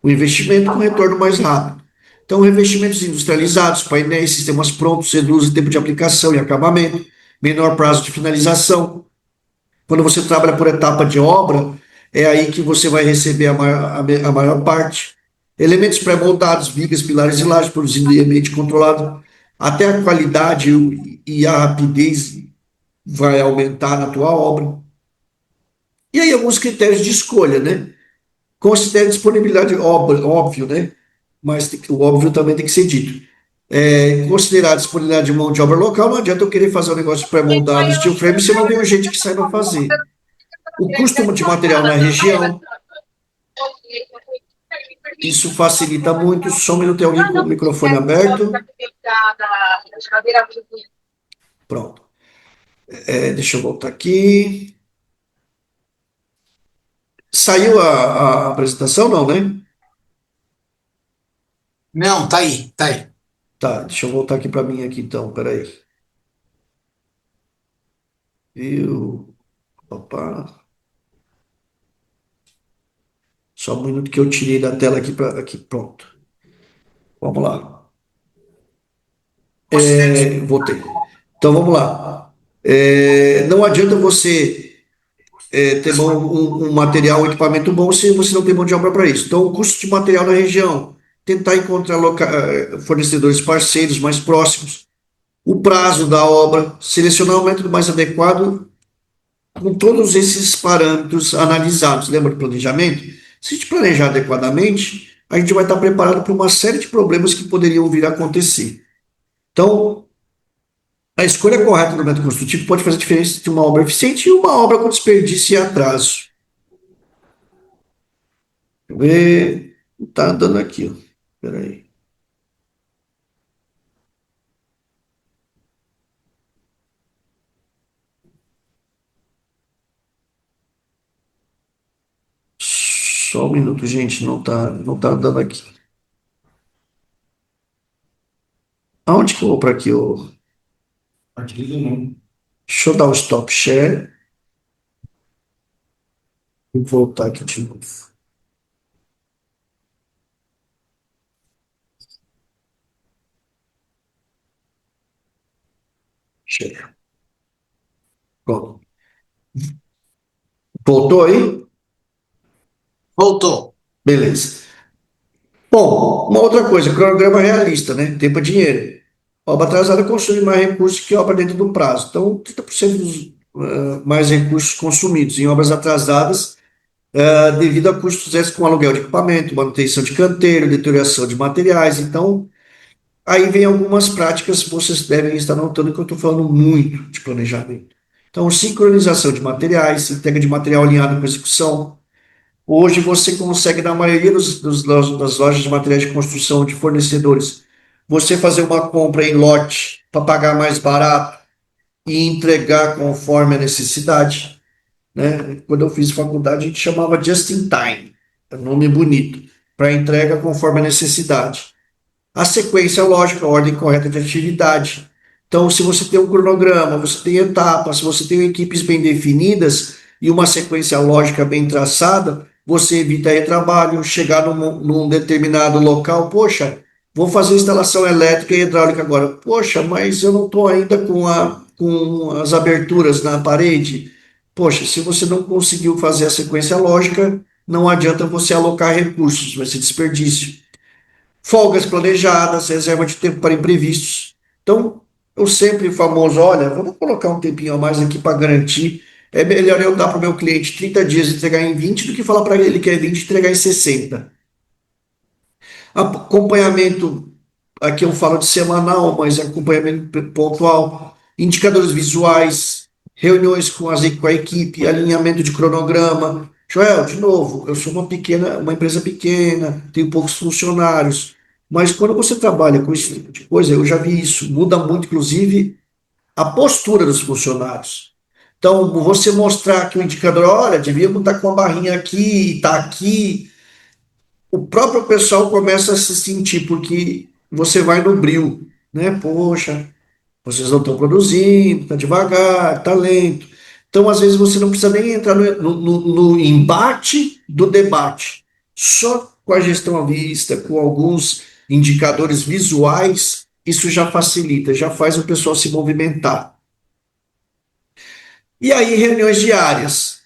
O investimento com retorno mais rápido. Então, revestimentos industrializados, painéis, sistemas prontos, reduzem o tempo de aplicação e acabamento, menor prazo de finalização. Quando você trabalha por etapa de obra, é aí que você vai receber a maior parte. Elementos pré-moldados, vigas, pilares e lajes, produzindo em ambiente controlado. Até a qualidade e a rapidez vai aumentar na tua obra. E aí alguns critérios de escolha, né? Considere disponibilidade, óbvio, né? Mas o óbvio também tem que ser dito. Considerar a disponibilidade de mão de obra local, não adianta eu querer fazer um negócio pré-moldado, steel frame, se não tem gente que saiba fazer. O custo de material na região, isso facilita muito. Só um minuto, tem alguém com o microfone aberto? Pronto. Deixa eu voltar aqui. Saiu a apresentação, não, né? Não, tá aí, tá aí. Tá, deixa eu voltar aqui para mim aqui então, peraí. Viu? Opa. Só um minuto que eu tirei da tela aqui, aqui, pronto. Vamos lá. Voltei. Então vamos lá. Não adianta você ter um material, um equipamento bom se você não tem mão de obra para isso. Então, o custo de material na região, tentar encontrar fornecedores parceiros mais próximos, o prazo da obra, selecionar o método mais adequado com todos esses parâmetros analisados. Lembra do planejamento? Se a gente planejar adequadamente, a gente vai estar preparado para uma série de problemas que poderiam vir a acontecer. Então, a escolha correta do método construtivo pode fazer a diferença entre uma obra eficiente e uma obra com desperdício e atraso. Deixa eu ver. Não está andando aqui. Espera aí. Só um minuto, gente. Não tá andando aqui. Aonde que eu vou para aqui? Deixa eu dar o stop share. E voltar aqui de novo. Share. Pronto. Voltou aí? Voltou. Beleza. Bom, uma outra coisa, cronograma realista, né? Tempo é dinheiro. Obra atrasada consome mais recursos que obra dentro do prazo. Então, 30% dos mais recursos consumidos em obras atrasadas devido a custos extras com aluguel de equipamento, manutenção de canteiro, deterioração de materiais. Então, aí vem algumas práticas que vocês devem estar notando que eu estou falando muito de planejamento. Então, sincronização de materiais, entrega de material alinhado com execução. Hoje você consegue, na maioria das lojas de materiais de construção de fornecedores, você fazer uma compra em lote para pagar mais barato e entregar conforme a necessidade, né? Quando eu fiz faculdade, a gente chamava just in time, é um nome bonito, para entrega conforme a necessidade. A sequência lógica, a ordem correta de atividade. Então, se você tem um cronograma, você tem etapas, se você tem equipes bem definidas e uma sequência lógica bem traçada, você evita retrabalho, chegar num determinado local, poxa, vou fazer instalação elétrica e hidráulica agora. Poxa, mas eu não estou ainda com as aberturas na parede. Poxa, se você não conseguiu fazer a sequência lógica, não adianta você alocar recursos, vai ser desperdício. Folgas planejadas, reserva de tempo para imprevistos. Então, eu sempre famoso, olha, vamos colocar um tempinho a mais aqui para garantir. É melhor eu dar para o meu cliente 30 dias e entregar em 20 do que falar para ele que é 20 e entregar em 60. Acompanhamento, aqui eu falo de semanal, mas acompanhamento pontual, indicadores visuais, reuniões com a equipe, alinhamento de cronograma. Joel, de novo, eu sou uma empresa pequena, tenho poucos funcionários, mas quando você trabalha com esse tipo de coisa, eu já vi isso, muda muito, inclusive, a postura dos funcionários. Então, você mostrar que o indicador, olha, devíamos estar com a barrinha aqui, está aqui, o próprio pessoal começa a se sentir, porque você vai no bril, né? Poxa, vocês não estão produzindo, está devagar, está lento. Então, às vezes, você não precisa nem entrar no embate do debate. Só com a gestão à vista, com alguns indicadores visuais, isso já facilita, já faz o pessoal se movimentar. E aí, reuniões diárias.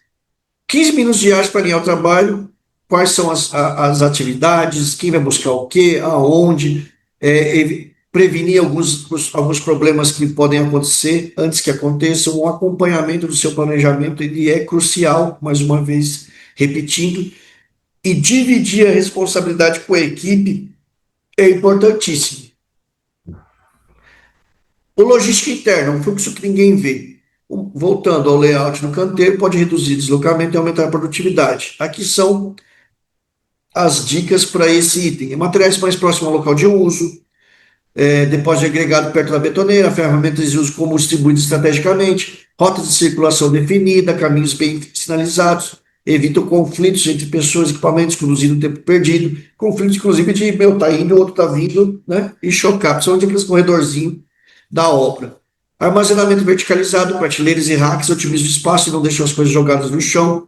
15 minutos diários para alinhar o trabalho, quais são as atividades, quem vai buscar o quê, aonde, prevenir alguns problemas que podem acontecer antes que aconteçam, o acompanhamento do seu planejamento ele é crucial, mais uma vez repetindo, e dividir a responsabilidade com a equipe é importantíssimo. O logística interna, um fluxo que ninguém vê. Voltando ao layout no canteiro, pode reduzir deslocamento e aumentar a produtividade. Aqui são as dicas para esse item. Materiais mais próximos ao local de uso, depósito agregado perto da betoneira, ferramentas de uso como distribuídas estrategicamente, rotas de circulação definida, caminhos bem sinalizados, evita conflitos entre pessoas e equipamentos, produzindo tempo perdido, conflitos inclusive de, tá indo, o outro tá vindo, né, e chocar, principalmente aqueles corredorzinhos da obra. Armazenamento verticalizado, prateleiras e racks, otimiza o espaço e não deixa as coisas jogadas no chão,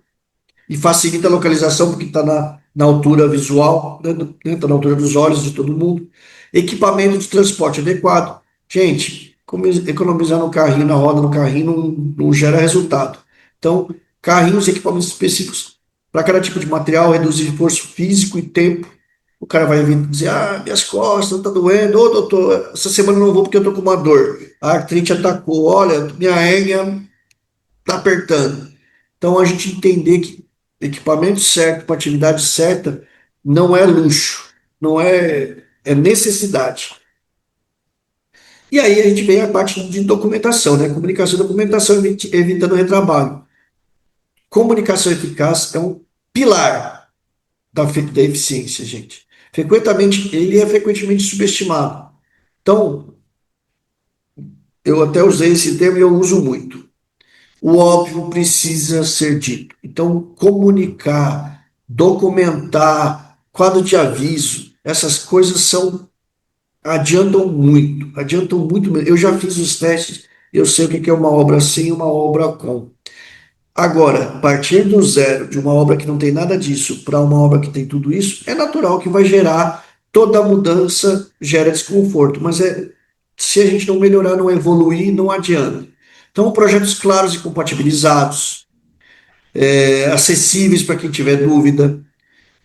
e facilita a localização, porque está na altura visual, está na altura dos olhos de todo mundo. Equipamento de transporte adequado. Gente, como economizar no carrinho, na roda no carrinho, não gera resultado. Então, carrinhos e equipamentos específicos para cada tipo de material, reduzir esforço físico e tempo. O cara vai vir dizer, minhas costas estão doendo, ô doutor, essa semana eu não vou porque eu estou com uma dor. A artrite atacou, olha, minha hérnia está apertando. Então, a gente entender que equipamento certo para atividade certa não é luxo, não é necessidade. E aí a gente vem a parte de documentação, né? Comunicação e documentação evitando retrabalho. Comunicação eficaz é um pilar da eficiência, gente. Ele é frequentemente subestimado. Então, eu até usei esse termo e eu uso muito. O óbvio precisa ser dito. Então, comunicar, documentar, quadro de aviso, essas coisas adiantam muito mesmo. Eu já fiz os testes, eu sei o que é uma obra sem e uma obra com. Agora, partir do zero de uma obra que não tem nada disso para uma obra que tem tudo isso, é natural que vai gerar, toda mudança gera desconforto, mas se a gente não melhorar, não evoluir, não adianta. Então, projetos claros e compatibilizados, acessíveis para quem tiver dúvida,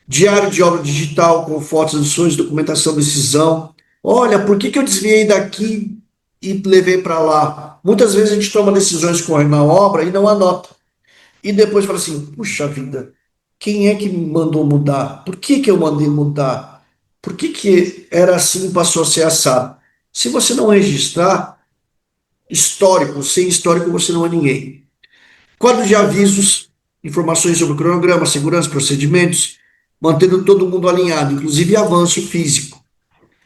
diário de obra digital com fotos, edições, documentação, decisão. Olha, por que eu desviei daqui e levei para lá? Muitas vezes a gente toma decisões na obra e não anota. E depois fala assim, puxa vida, quem é que me mandou mudar? Por que eu mandei mudar? Por que era assim e passou a ser assado? Se você não registrar histórico, sem histórico você não é ninguém. Quadro de avisos, informações sobre cronograma, segurança, procedimentos, mantendo todo mundo alinhado, inclusive avanço físico.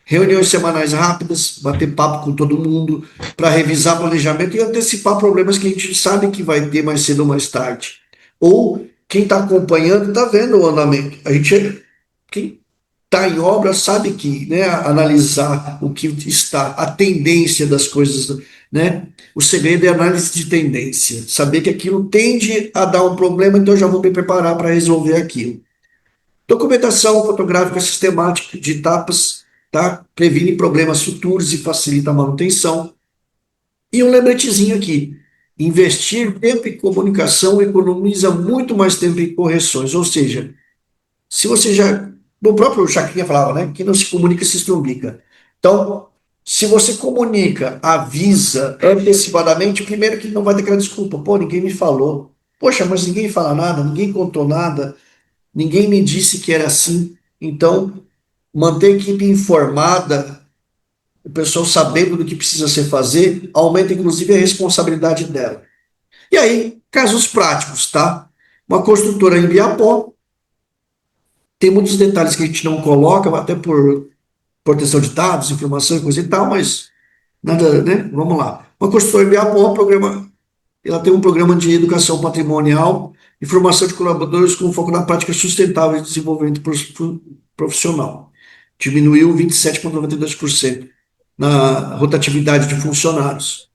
Reuniões semanais rápidas, bater papo com todo mundo, para revisar planejamento e antecipar problemas que a gente sabe que vai ter mais cedo ou mais tarde. Ou quem está acompanhando está vendo o andamento. Quem está em obra sabe que, né, analisar o que está, a tendência das coisas, né? O segredo é a análise de tendência, saber que aquilo tende a dar um problema, então eu já vou me preparar para resolver aquilo. Documentação fotográfica sistemática de etapas, tá? Previne problemas futuros e facilita a manutenção. E um lembretezinho aqui, investir tempo em comunicação economiza muito mais tempo em correções, ou seja, Se você já. O próprio Chacrinha falava, né? Quem não se comunica se estrumbica. Então, se você comunica, avisa antecipadamente, primeiro que não vai ter aquela desculpa. Pô, ninguém me falou. Poxa, mas ninguém fala nada, ninguém contou nada, ninguém me disse que era assim. Então, manter a equipe informada, o pessoal sabendo do que precisa ser fazer, aumenta inclusive a responsabilidade dela. E aí, casos práticos, tá? Uma construtora em Biapó, tem muitos detalhes que a gente não coloca, até por proteção de dados, informação e coisa e tal, mas nada, né? Vamos lá. Uma construtora em Biapó, ela tem um programa de educação patrimonial e formação de colaboradores com foco na prática sustentável e desenvolvimento profissional. Diminuiu 27,92% na rotatividade de funcionários.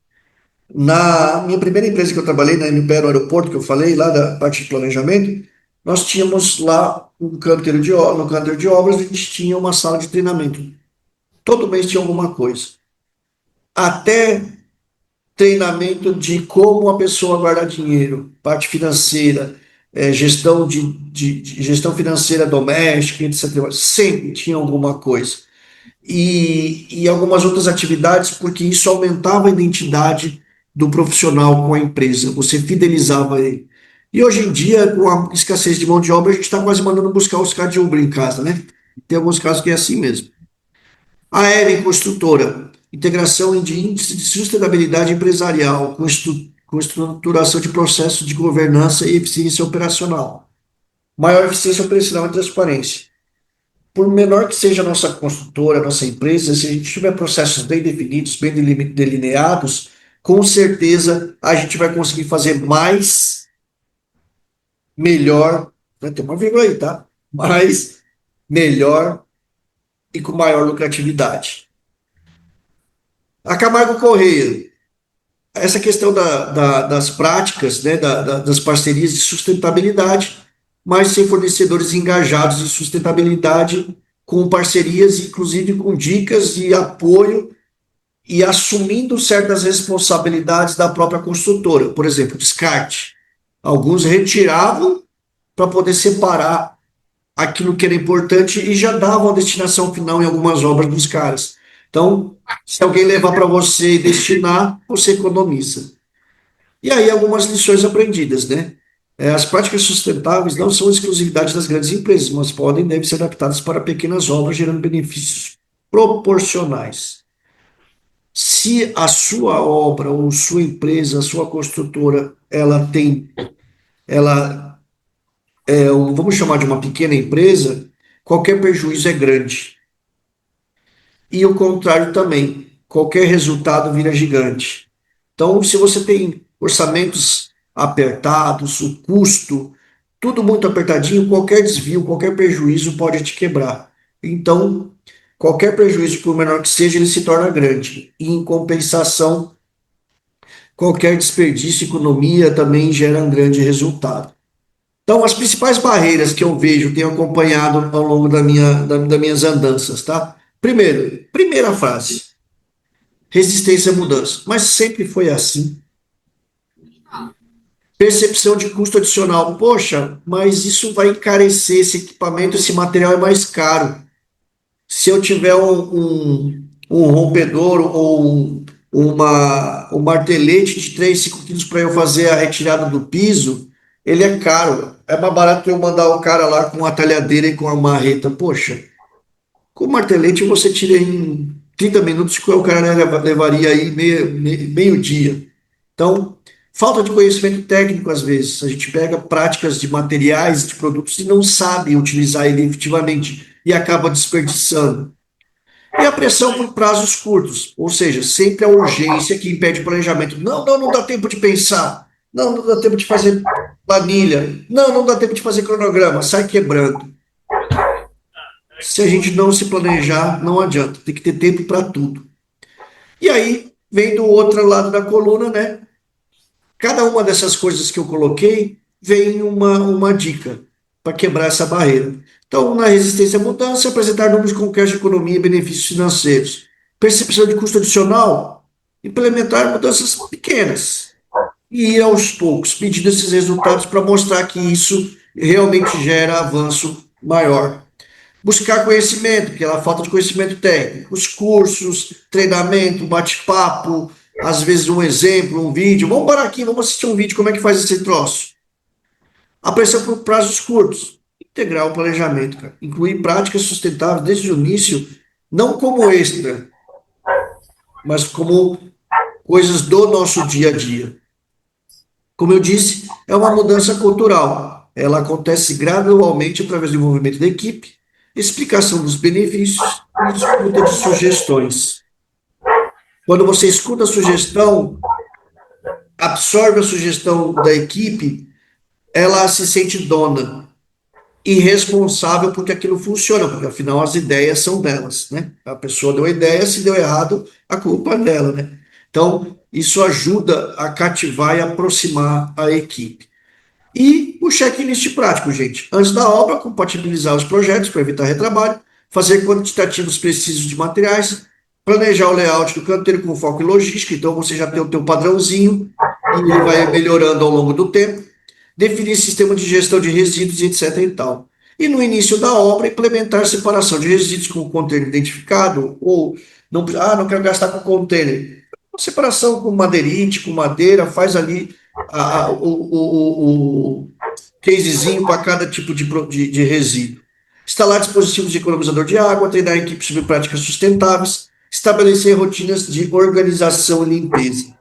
Na minha primeira empresa que eu trabalhei, na Impero Aeroporto, que eu falei, lá da parte de planejamento, nós tínhamos lá no canteiro de obras, a gente tinha uma sala de treinamento. Todo mês tinha alguma coisa. Até treinamento de como a pessoa guardar dinheiro, parte financeira, gestão financeira doméstica, etc. Sempre tinha alguma coisa. E algumas outras atividades, porque isso aumentava a identidade do profissional com a empresa, você fidelizava ele. E hoje em dia, com a escassez de mão de obra, a gente está quase mandando buscar os caras de Uber em casa, né? Tem alguns casos que é assim mesmo. A Eren Construtora, integração de índice de sustentabilidade empresarial com estruturação de processos de governança e eficiência operacional. Maior eficiência operacional e transparência. Por menor que seja a nossa construtora, a nossa empresa, se a gente tiver processos bem definidos, bem delineados, com certeza a gente vai conseguir fazer mais, melhor, né? Tem uma vírgula aí, tá? Mais, melhor e com maior lucratividade. A Camargo Correia, essa questão das práticas, né, das parcerias de sustentabilidade, mas sem fornecedores engajados em sustentabilidade, com parcerias, inclusive com dicas de apoio e assumindo certas responsabilidades da própria construtora. Por exemplo, descarte. Alguns retiravam para poder separar aquilo que era importante e já davam a destinação final em algumas obras dos caras. Então, se alguém levar para você e destinar, você economiza. E aí, algumas lições aprendidas, né? As práticas sustentáveis não são exclusividade das grandes empresas, mas podem e devem ser adaptadas para pequenas obras, gerando benefícios proporcionais. Se a sua obra, ou sua empresa, a sua construtora, ela vamos chamar de uma pequena empresa, qualquer prejuízo é grande. E o contrário também, qualquer resultado vira gigante. Então, se você tem orçamentos apertados, o custo, tudo muito apertadinho, qualquer desvio, qualquer prejuízo pode te quebrar. Então, qualquer prejuízo, por menor que seja, ele se torna grande. E, em compensação, qualquer desperdício e economia também gera um grande resultado. Então, as principais barreiras que eu vejo, tenho acompanhado ao longo das minhas andanças, tá? Primeiro, primeira frase, resistência à mudança. Mas sempre foi assim. Percepção de custo adicional. Poxa, mas isso vai encarecer esse equipamento, esse material é mais caro. Se eu tiver um rompedor ou um martelete de 3, 5 quilos para eu fazer a retirada do piso, ele é caro. É mais barato eu mandar o cara lá com a talhadeira e com a marreta. Poxa, com o martelete você tira em 30 minutos, que o cara levaria aí meio dia. Então, falta de conhecimento técnico às vezes. A gente pega práticas de materiais, de produtos e não sabe utilizar ele efetivamente e acaba desperdiçando. E a pressão por prazos curtos, ou seja, sempre a urgência que impede o planejamento. Não dá tempo de pensar. Não dá tempo de fazer planilha. Não dá tempo de fazer cronograma. Sai quebrando. Se a gente não se planejar, não adianta. Tem que ter tempo para tudo. E aí, vem do outro lado da coluna, né? Cada uma dessas coisas que eu coloquei, vem uma dica para quebrar essa barreira. Então, na resistência à mudança, apresentar números concretos de economia e benefícios financeiros. Percepção de custo adicional, implementar mudanças pequenas. E aos poucos, pedindo esses resultados para mostrar que isso realmente gera avanço maior. Buscar conhecimento, porque ela falta de conhecimento técnico, os cursos, treinamento, bate-papo, às vezes um exemplo, um vídeo. Vamos parar aqui, vamos assistir um vídeo, como é que faz esse troço? A pressão por prazos curtos. Integrar o planejamento, cara. Incluir práticas sustentáveis desde o início, não como extra, mas como coisas do nosso dia a dia. Como eu disse, é uma mudança cultural. Ela acontece gradualmente através do envolvimento da equipe, explicação dos benefícios e escuta de sugestões. Quando você escuta a sugestão, absorve a sugestão da equipe, ela se sente dona e responsável porque aquilo funciona, porque afinal as ideias são delas, né? A pessoa deu a ideia, se deu errado, a culpa é dela, né? Então, isso ajuda a cativar e aproximar a equipe. E o checklist prático, gente. Antes da obra, compatibilizar os projetos para evitar retrabalho, fazer quantitativos precisos de materiais, planejar o layout do canteiro com foco em logística, então você já tem o teu padrãozinho e ele vai melhorando ao longo do tempo, definir sistema de gestão de resíduos, etc. e tal. E no início da obra, implementar separação de resíduos com o container identificado, ou não quero gastar com container. Separação com madeirite, com madeira, faz ali o casezinho para cada tipo de resíduo. Instalar dispositivos de economizador de água, treinar a equipe sobre práticas sustentáveis, estabelecer rotinas de organização e limpeza.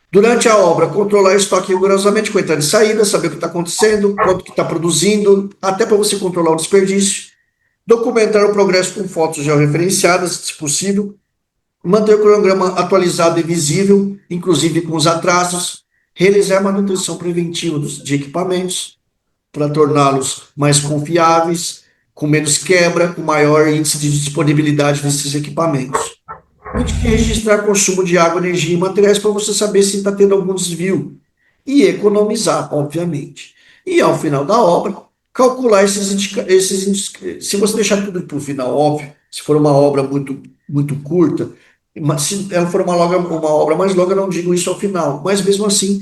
Durante a obra, controlar o estoque rigorosamente com entrada e saída, saber o que está acontecendo, quanto que está produzindo, até para você controlar o desperdício. Documentar o progresso com fotos georreferenciadas, se possível. Manter o cronograma atualizado e visível, inclusive com os atrasos. Realizar manutenção preventiva de equipamentos, para torná-los mais confiáveis, com menos quebra, com maior índice de disponibilidade desses equipamentos. E de registrar consumo de água, energia e materiais para você saber se está tendo algum desvio. E economizar, obviamente. E ao final da obra, calcular se você deixar tudo para o final, óbvio, se for uma obra muito curta, mas se ela for uma obra mais longa, não digo isso ao final, mas mesmo assim,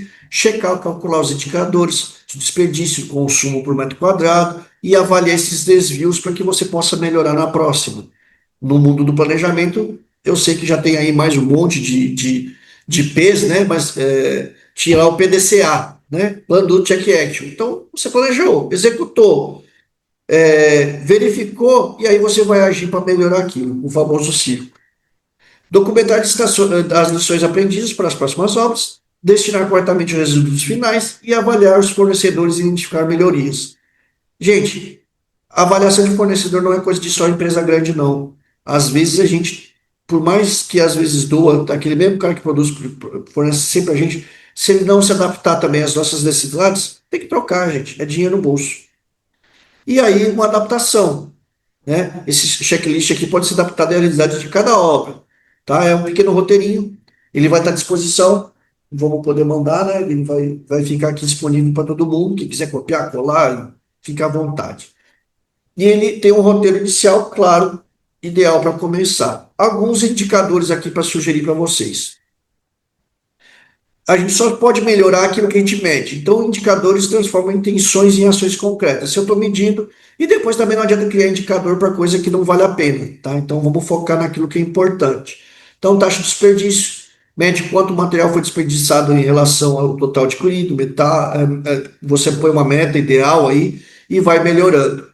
calcular os indicadores de desperdício, consumo por metro quadrado e avaliar esses desvios para que você possa melhorar na próxima. No mundo do planejamento, eu sei que já tem aí mais um monte de P's, né? Mas tinha lá o PDCA, né? Plano do Check Action. Então, você planejou, executou, verificou, e aí você vai agir para melhorar aquilo, o famoso ciclo. Documentar as lições aprendidas para as próximas obras, destinar corretamente os resíduos finais e avaliar os fornecedores e identificar melhorias. Gente, a avaliação de fornecedor não é coisa de só empresa grande, não. Às vezes a gente, por mais que às vezes doa, aquele mesmo cara que produz, fornece sempre a gente, se ele não se adaptar também às nossas necessidades, tem que trocar, gente. É dinheiro no bolso. E aí, uma adaptação, né? Esse checklist aqui pode ser adaptado à realidade de cada obra, tá? É um pequeno roteirinho, ele vai estar à disposição, vamos poder mandar, né? Ele vai ficar aqui disponível para todo mundo, quem quiser copiar, colar, fica à vontade. E ele tem um roteiro inicial, claro, ideal para começar. Alguns indicadores aqui para sugerir para vocês. A gente só pode melhorar aquilo que a gente mede. Então, indicadores transformam intenções em ações concretas. Se eu estou medindo, e depois também não adianta criar indicador para coisa que não vale a pena, tá? Então, vamos focar naquilo que é importante. Então, taxa de desperdício, mede quanto material foi desperdiçado em relação ao total adquirido, você põe uma meta ideal aí e vai melhorando.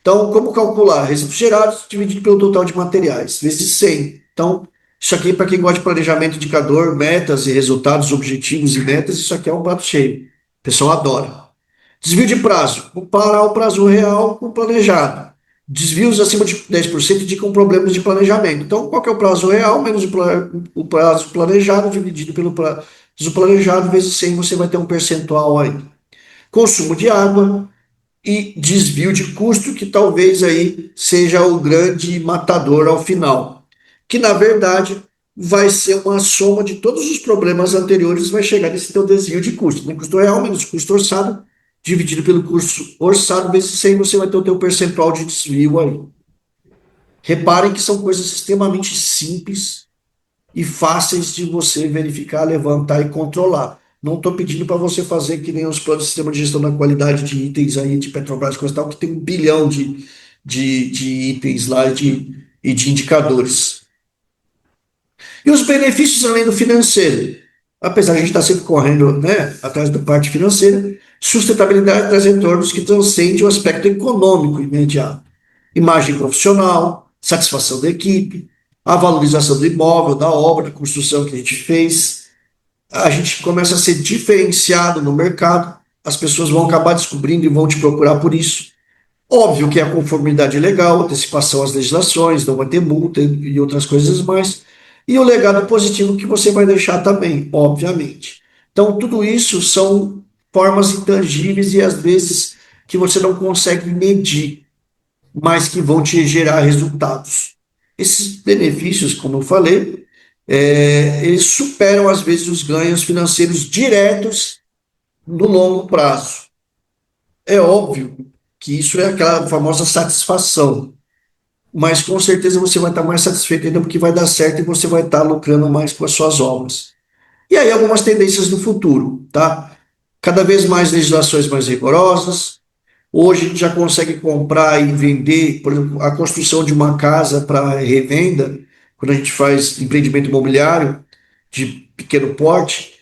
Então, como calcular? Resíduos gerados dividido pelo total de materiais, vezes 100. Então, isso aqui, para quem gosta de planejamento, indicador, metas e resultados, objetivos e metas, isso aqui é um prato cheio. O pessoal adora. Desvio de prazo. Comparar o prazo real com o planejado. Desvios acima de 10% indicam problemas de planejamento. Então, qual que é o prazo real menos o prazo planejado dividido pelo prazo planejado vezes 100, você vai ter um percentual aí. Consumo de água e desvio de custo, que talvez aí seja o grande matador ao final, que na verdade vai ser uma soma de todos os problemas anteriores, vai chegar nesse teu desvio de custo, né? Custo real menos custo orçado, dividido pelo custo orçado, vezes 100, você vai ter o teu percentual de desvio aí. Reparem que são coisas extremamente simples e fáceis de você verificar, levantar e controlar. Não estou pedindo para você fazer que nem os planos de sistema de gestão da qualidade de itens aí de Petrobras, coisa e tal, que tem 1 bilhão de itens lá e de indicadores. E os benefícios além do financeiro. Apesar de a gente estar sempre correndo, né, atrás da parte financeira, sustentabilidade traz retornos que transcendem o aspecto econômico imediato. Imagem profissional, satisfação da equipe, a valorização do imóvel, da obra, da construção que a gente fez. A gente começa a ser diferenciado no mercado, as pessoas vão acabar descobrindo e vão te procurar por isso. Óbvio que a conformidade é legal, antecipação às legislações, não vai ter multa e outras coisas mais. E o legado positivo que você vai deixar também, obviamente. Então, tudo isso são formas intangíveis e às vezes que você não consegue medir, mas que vão te gerar resultados. Esses benefícios, como eu falei, eles superam às vezes os ganhos financeiros diretos no longo prazo. É óbvio que isso é aquela famosa satisfação, mas com certeza você vai estar mais satisfeito ainda porque vai dar certo e você vai estar lucrando mais com as suas obras. E aí algumas tendências do futuro, tá? Cada vez mais legislações mais rigorosas. Hoje a gente já consegue comprar e vender, por exemplo, a construção de uma casa para revenda, quando a gente faz empreendimento imobiliário de pequeno porte,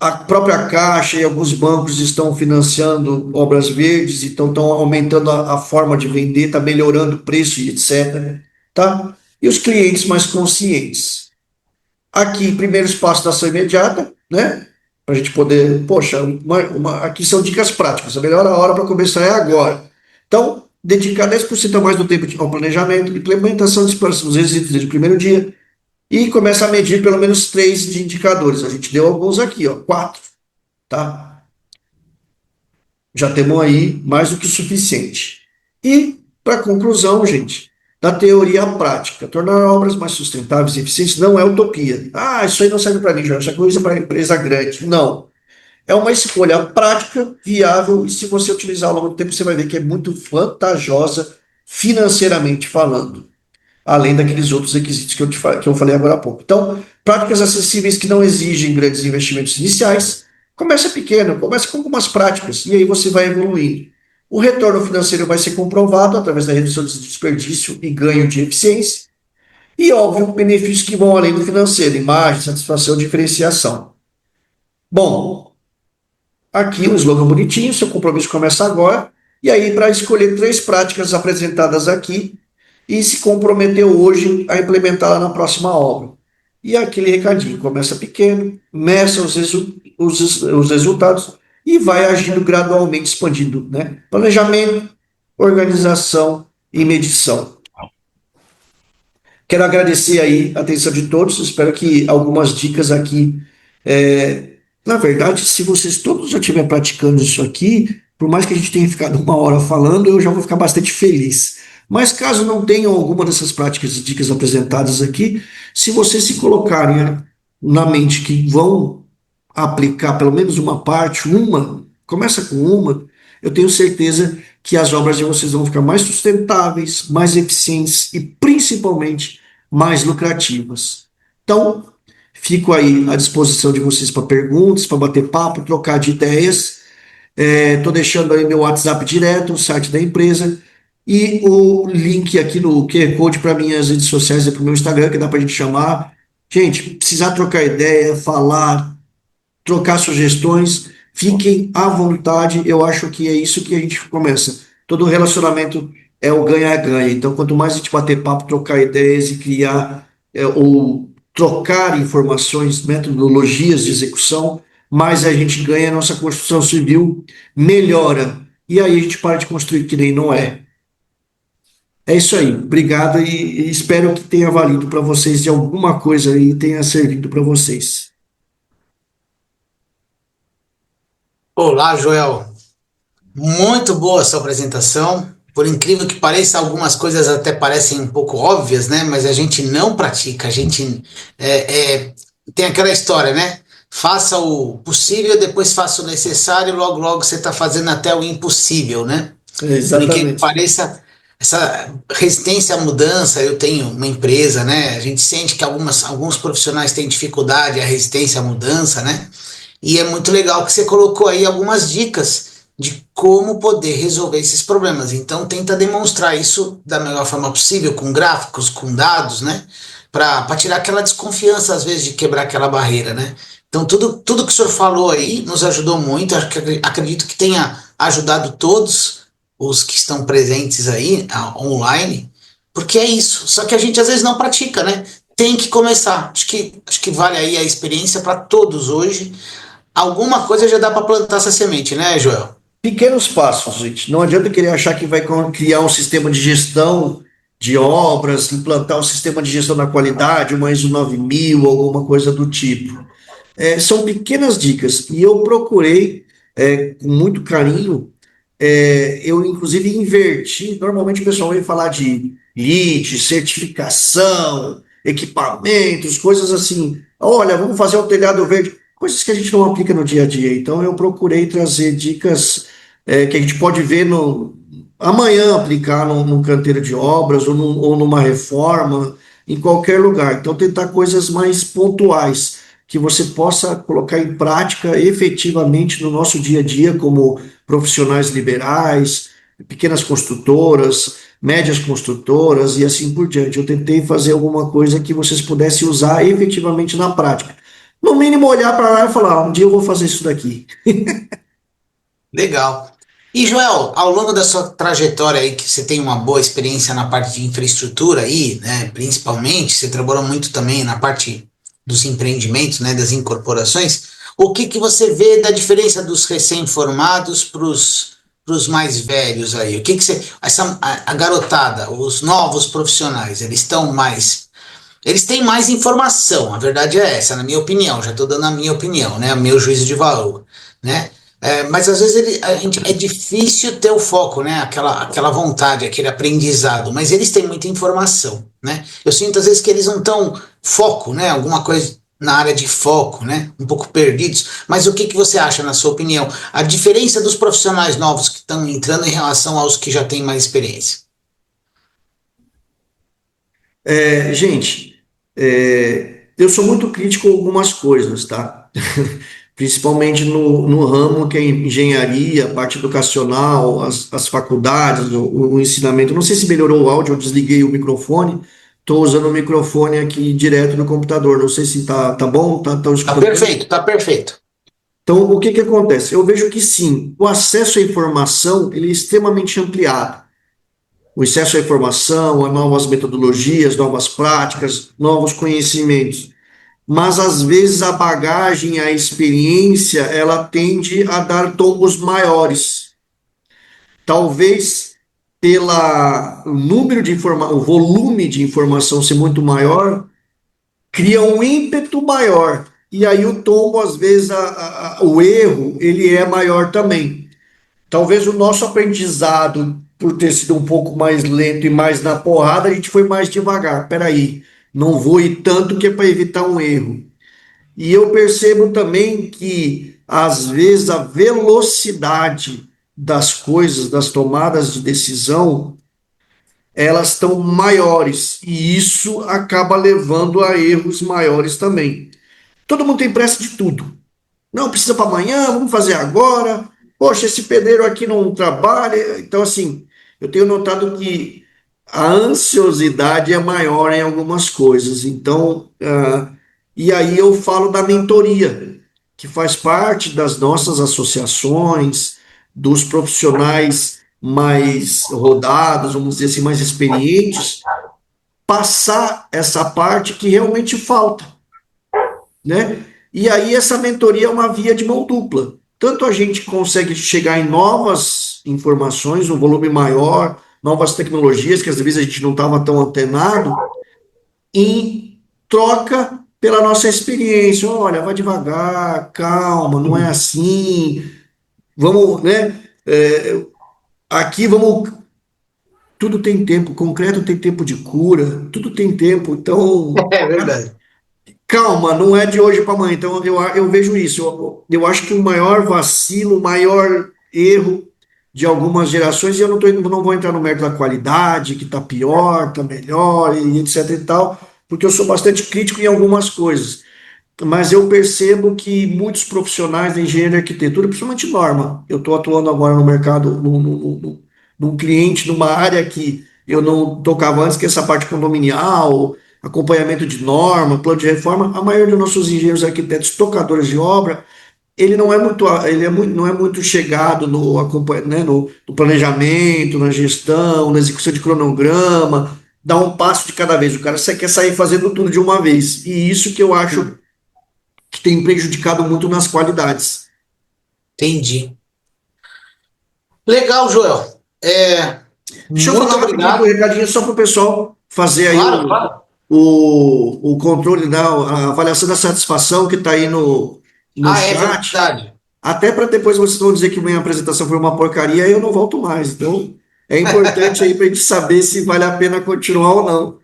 a própria Caixa e alguns bancos estão financiando obras verdes, então estão aumentando a forma de vender, está melhorando o preço e etc. Tá? E os clientes mais conscientes. Aqui, primeiros passos da ação imediata, né? Para a gente poder, poxa, aqui são dicas práticas, a melhor hora para começar é agora. Então, dedicar 10% a mais do tempo ao planejamento, implementação dos requisitos desde o primeiro dia, e começa a medir pelo menos 3 de indicadores. A gente deu alguns aqui, ó, 4, tá? Já temos aí mais do que o suficiente. E, para conclusão, gente, da teoria à prática, tornar obras mais sustentáveis e eficientes não é utopia. Ah, isso aí não serve para mim, já, essa coisa é para empresa grande. Não. É uma escolha prática, viável, e se você utilizar ao longo do tempo, você vai ver que é muito vantajosa financeiramente falando, além daqueles outros requisitos que eu falei agora há pouco. Então, práticas acessíveis que não exigem grandes investimentos iniciais. Começa pequeno, começa com algumas práticas, e aí você vai evoluindo. O retorno financeiro vai ser comprovado através da redução de desperdício e ganho de eficiência. E, óbvio, benefícios que vão além do financeiro, imagem, satisfação, diferenciação. Bom, aqui um slogan bonitinho, seu compromisso começa agora. E aí, para escolher 3 práticas apresentadas aqui, e se comprometeu hoje a implementá-la na próxima obra. E aquele recadinho, começa pequeno, meça os resultados e vai agindo gradualmente, expandindo, né? Planejamento, organização e medição. Quero agradecer aí a atenção de todos, espero que algumas dicas aqui, na verdade, se vocês todos já estiverem praticando isso aqui, por mais que a gente tenha ficado 1 hora falando, eu já vou ficar bastante feliz. Mas caso não tenham alguma dessas práticas e dicas apresentadas aqui, se vocês se colocarem na mente que vão aplicar pelo menos uma parte, começa com uma, eu tenho certeza que as obras de vocês vão ficar mais sustentáveis, mais eficientes e principalmente mais lucrativas. Então, fico aí à disposição de vocês para perguntas, para bater papo, trocar de ideias. Estou deixando aí meu WhatsApp direto, o site da empresa, e o link aqui no QR Code para minhas redes sociais e para o meu Instagram, que dá para a gente chamar. Gente, precisar trocar ideia, falar, trocar sugestões, fiquem à vontade. Eu acho que é isso que a gente começa. Todo relacionamento é o ganha-ganha. Então, quanto mais a gente bater papo, trocar ideias e criar ou trocar informações, metodologias de execução, mais a gente ganha, a nossa construção civil melhora. E aí a gente para de construir que nem Noé. É isso aí, obrigado e espero que tenha valido para vocês de alguma coisa e tenha servido para vocês. Olá, Joel. Muito boa a sua apresentação. Por incrível que pareça, algumas coisas até parecem um pouco óbvias, né? Mas a gente não pratica. A gente tem aquela história, né? Faça o possível, depois faça o necessário, logo, logo você está fazendo até o impossível, né? Exatamente. Por incrível que pareça, essa resistência à mudança, eu tenho uma empresa, né? A gente sente que alguns profissionais têm dificuldade, a resistência à mudança, né? E é muito legal que você colocou aí algumas dicas de como poder resolver esses problemas. Então, tenta demonstrar isso da melhor forma possível, com gráficos, com dados, né? Para tirar aquela desconfiança, às vezes, de quebrar aquela barreira, né? Então, tudo que o senhor falou aí nos ajudou muito. Acredito que tenha ajudado todos os que estão presentes aí online, porque é isso. Só que a gente às vezes não pratica, né? Tem que começar. Acho que vale aí a experiência para todos hoje. Alguma coisa já dá para plantar essa semente, né, Joel? Pequenos passos, gente. Não adianta querer achar que vai criar um sistema de gestão de obras, implantar um sistema de gestão da qualidade, uma ISO 9000, alguma coisa do tipo. São pequenas dicas e eu procurei, com muito carinho, eu inclusive inverti. Normalmente o pessoal vem falar de LEED, certificação, equipamentos, coisas assim. Olha, vamos fazer um telhado verde, coisas que a gente não aplica no dia a dia. Então eu procurei trazer dicas que a gente pode ver amanhã, aplicar num canteiro de obras ou numa reforma, em qualquer lugar. Então tentar coisas mais pontuais que você possa colocar em prática efetivamente no nosso dia a dia, como profissionais liberais, pequenas construtoras, médias construtoras e assim por diante. Eu tentei fazer alguma coisa que vocês pudessem usar efetivamente na prática. No mínimo, olhar para lá e falar: um dia eu vou fazer isso daqui. Legal. E Joel, ao longo da sua trajetória aí, que você tem uma boa experiência na parte de infraestrutura aí, né, principalmente, você trabalhou muito também na parte dos empreendimentos, né, das incorporações. O que que você vê da diferença dos recém-formados para os mais velhos aí? O que que a garotada, os novos profissionais, eles têm mais informação, a verdade é essa, na minha opinião, já estou dando a minha opinião, né, o meu juízo de valor, né? Mas às vezes é difícil ter o foco, né? Aquela vontade, aquele aprendizado, mas eles têm muita informação, né? Eu sinto às vezes que eles não estão foco, né? Alguma coisa na área de foco, né? Um pouco perdidos. Mas o que que você acha, na sua opinião? A diferença dos profissionais novos que estão entrando em relação aos que já têm mais experiência? Gente, eu sou muito crítico com algumas coisas, tá? Principalmente no ramo que é engenharia, parte educacional, as faculdades, o ensinamento. Não sei se melhorou o áudio, eu desliguei o microfone, estou usando o microfone aqui direto no computador. Não sei se tá bom, tá Tá escutando bem? perfeito, tá perfeito. Então, o que que acontece? Eu vejo que sim, o acesso à informação ele é extremamente ampliado. O acesso à informação, a novas metodologias, novas práticas, novos conhecimentos. Mas às vezes a bagagem, a experiência, ela tende a dar tombos maiores. Talvez pela número de o volume de informação ser muito maior, cria um ímpeto maior. E aí o tombo, às vezes, o erro, ele é maior também. Talvez o nosso aprendizado, por ter sido um pouco mais lento e mais na porrada, a gente foi mais devagar. Peraí, não vou ir tanto que é para evitar um erro. E eu percebo também que, às vezes, a velocidade das coisas, das tomadas de decisão, elas estão maiores. E isso acaba levando a erros maiores também. Todo mundo tem pressa de tudo. Não, precisa para amanhã, vamos fazer agora. Poxa, esse pedreiro aqui não trabalha. Então, assim, eu tenho notado que a ansiosidade é maior em algumas coisas. Então, e aí eu falo da mentoria, que faz parte das nossas associações, dos profissionais mais rodados, vamos dizer assim, mais experientes, passar essa parte que realmente falta, né? E aí essa mentoria é uma via de mão dupla. Tanto a gente consegue chegar em novas informações, um volume maior, novas tecnologias que às vezes a gente não estava tão antenado, em troca pela nossa experiência. Olha, vai devagar, calma, não é assim. Vamos, né? Aqui vamos. Tudo tem tempo, concreto tem tempo de cura, tudo tem tempo. Então, É verdade. calma, não é de hoje para amanhã. Então, eu vejo isso. Eu acho que o maior vacilo, o maior erro de algumas gerações, e eu não vou entrar no mérito da qualidade, que está pior, está melhor, e etc e tal, porque eu sou bastante crítico em algumas coisas. mas eu percebo que muitos profissionais da engenharia de arquitetura, principalmente norma, eu estou atuando agora no mercado, num cliente, numa área que eu não tocava antes, que é essa parte condominial, acompanhamento de norma, plano de reforma. A maioria dos nossos engenheiros arquitetos, tocadores de obra, ele não é muito, não é muito chegado né, no planejamento, na gestão, na execução de cronograma, dá um passo de cada vez. O cara quer sair fazendo tudo de uma vez. E isso que eu acho que tem prejudicado muito nas qualidades. Entendi. Legal, Joel. Deixa eu Muito falar obrigado. um recadinho só para o pessoal fazer aí Claro. o controle, né, a avaliação da satisfação que está aí no É chat. verdade. Até para depois vocês vão dizer que minha apresentação foi uma porcaria e eu não volto mais. Então, é importante aí para a gente saber se vale a pena continuar ou não.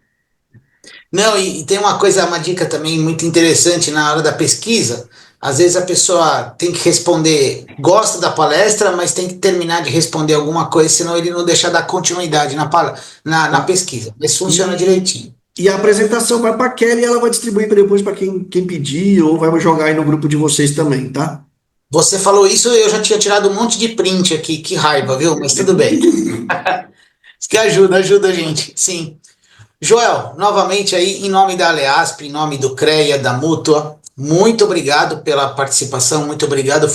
Não, e tem uma dica também muito interessante na hora da pesquisa. Às vezes a pessoa tem que responder, gosta da palestra, mas tem que terminar de responder alguma coisa, senão ele não deixa dar continuidade na pesquisa. Mas funciona direitinho. E a apresentação vai para a Kelly e ela vai distribuir depois para quem pedir ou vai jogar aí no grupo de vocês também, tá? Você falou isso, eu já tinha tirado um monte de print aqui, que raiva, viu? Mas tudo bem. Isso que ajuda a gente, sim. Joel, novamente aí, em nome da Aleasp, em nome do CREA, da Mútua, muito obrigado pela participação, muito obrigado,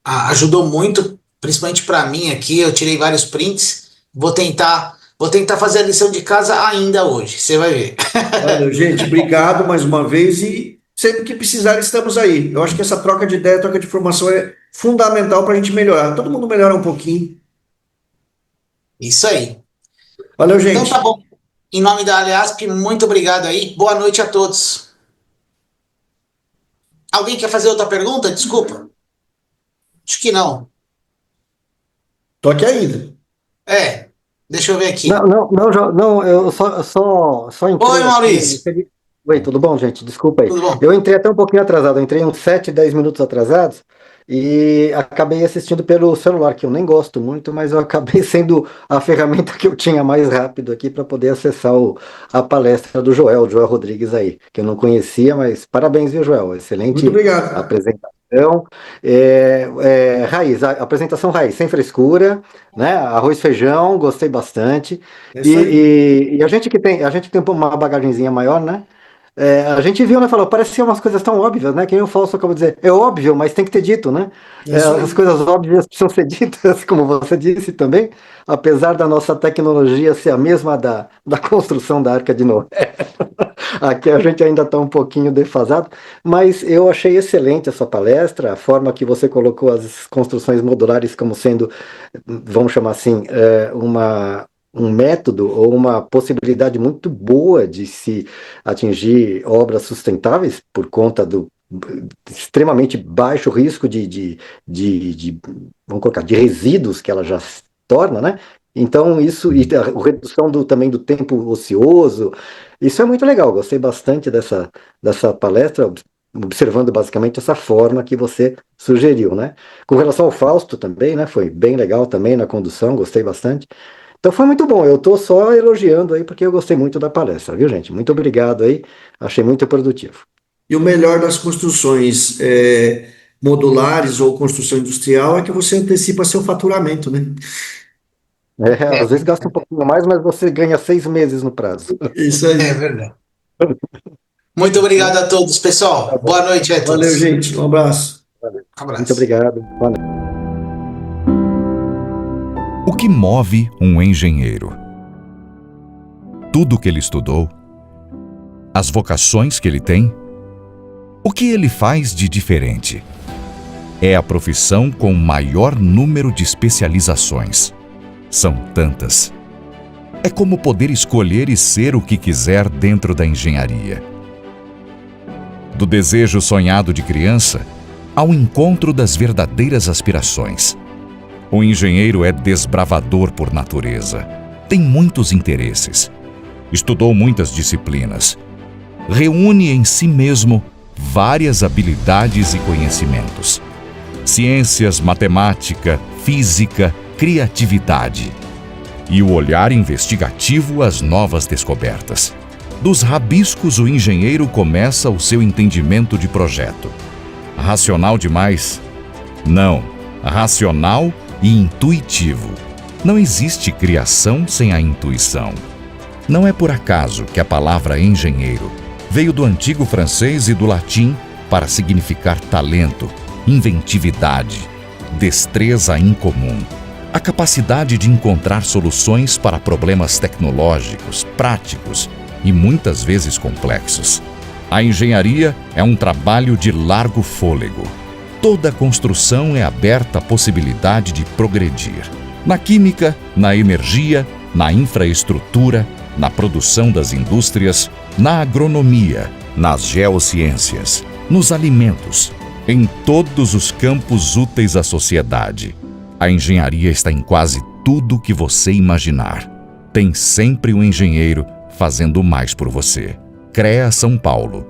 ajudou muito, principalmente para mim aqui, eu tirei vários prints, vou tentar fazer a lição de casa ainda hoje, você vai ver. Valeu, gente, obrigado mais uma vez e sempre que precisar estamos aí. Eu acho que essa troca de ideia, troca de informação é fundamental para a gente melhorar. Todo mundo melhora um pouquinho. Isso aí. Valeu, gente. Então tá bom. Em nome da Aleasp, muito obrigado aí. Boa noite a todos. Alguém quer fazer outra pergunta? Desculpa. Acho que não. Tô aqui ainda. Deixa eu ver aqui. Não, eu só entrei. Oi, Maurício. Oi, tudo bom, gente? Desculpa aí. Tudo bom? Eu entrei até um pouquinho atrasado, eu entrei uns 7, 10 minutos atrasados e acabei assistindo pelo celular, que eu nem gosto muito, mas eu acabei sendo a ferramenta que eu tinha mais rápido aqui para poder acessar a palestra do Joel Rodrigues aí, que eu não conhecia, mas parabéns, viu, Joel? Excelente Muito obrigado. apresentação. Raiz, a apresentação raiz, sem frescura, né? Arroz, feijão, gostei bastante. E a gente que tem uma bagagenzinha maior, né? A gente viu, né, falou, pareciam umas coisas tão óbvias, né, que nem o Fausto acabou de dizer, é óbvio, mas tem que ter dito, né, as coisas óbvias precisam ser ditas, como você disse também, apesar da nossa tecnologia ser a mesma da construção da Arca de Noé, aqui a gente ainda está um pouquinho defasado, mas eu achei excelente a sua palestra, a forma que você colocou as construções modulares como sendo, vamos chamar assim, um método ou uma possibilidade muito boa de se atingir obras sustentáveis por conta do extremamente baixo risco vamos colocar, de resíduos que ela já se torna, né? Então isso, e a redução também do tempo ocioso, isso é muito legal, gostei bastante dessa palestra, observando basicamente essa forma que você sugeriu, né? Com relação ao Fausto também, né? Foi bem legal também na condução, gostei bastante. Então foi muito bom, eu estou só elogiando aí porque eu gostei muito da palestra, viu, gente? Muito obrigado aí, achei muito produtivo. E o melhor das construções modulares ou construção industrial é que você antecipa seu faturamento, né? Às vezes gasta um pouquinho mais, mas você ganha 6 meses no prazo. Isso aí. É verdade. Muito obrigado a todos, pessoal. Boa noite a todos. Valeu, gente. Um abraço. Um abraço. Muito obrigado. Boa noite. O que move um engenheiro? Tudo o que ele estudou? As vocações que ele tem? O que ele faz de diferente? É a profissão com maior número de especializações. São tantas. É como poder escolher e ser o que quiser dentro da engenharia. Do desejo sonhado de criança ao encontro das verdadeiras aspirações. O engenheiro é desbravador por natureza. Tem muitos interesses. Estudou muitas disciplinas. Reúne em si mesmo várias habilidades e conhecimentos. Ciências, matemática, física, criatividade. E o olhar investigativo às novas descobertas. Dos rabiscos, o engenheiro começa o seu entendimento de projeto. Racional demais? Não. Racional e intuitivo. Não existe criação sem a intuição. Não é por acaso que a palavra engenheiro veio do antigo francês e do latim para significar talento, inventividade, destreza incomum. A capacidade de encontrar soluções para problemas tecnológicos, práticos e muitas vezes complexos. A engenharia é um trabalho de largo fôlego. Toda construção é aberta à possibilidade de progredir. Na química, na energia, na infraestrutura, na produção das indústrias, na agronomia, nas geociências, nos alimentos, em todos os campos úteis à sociedade. A engenharia está em quase tudo que você imaginar. Tem sempre um engenheiro fazendo mais por você. CREA São Paulo.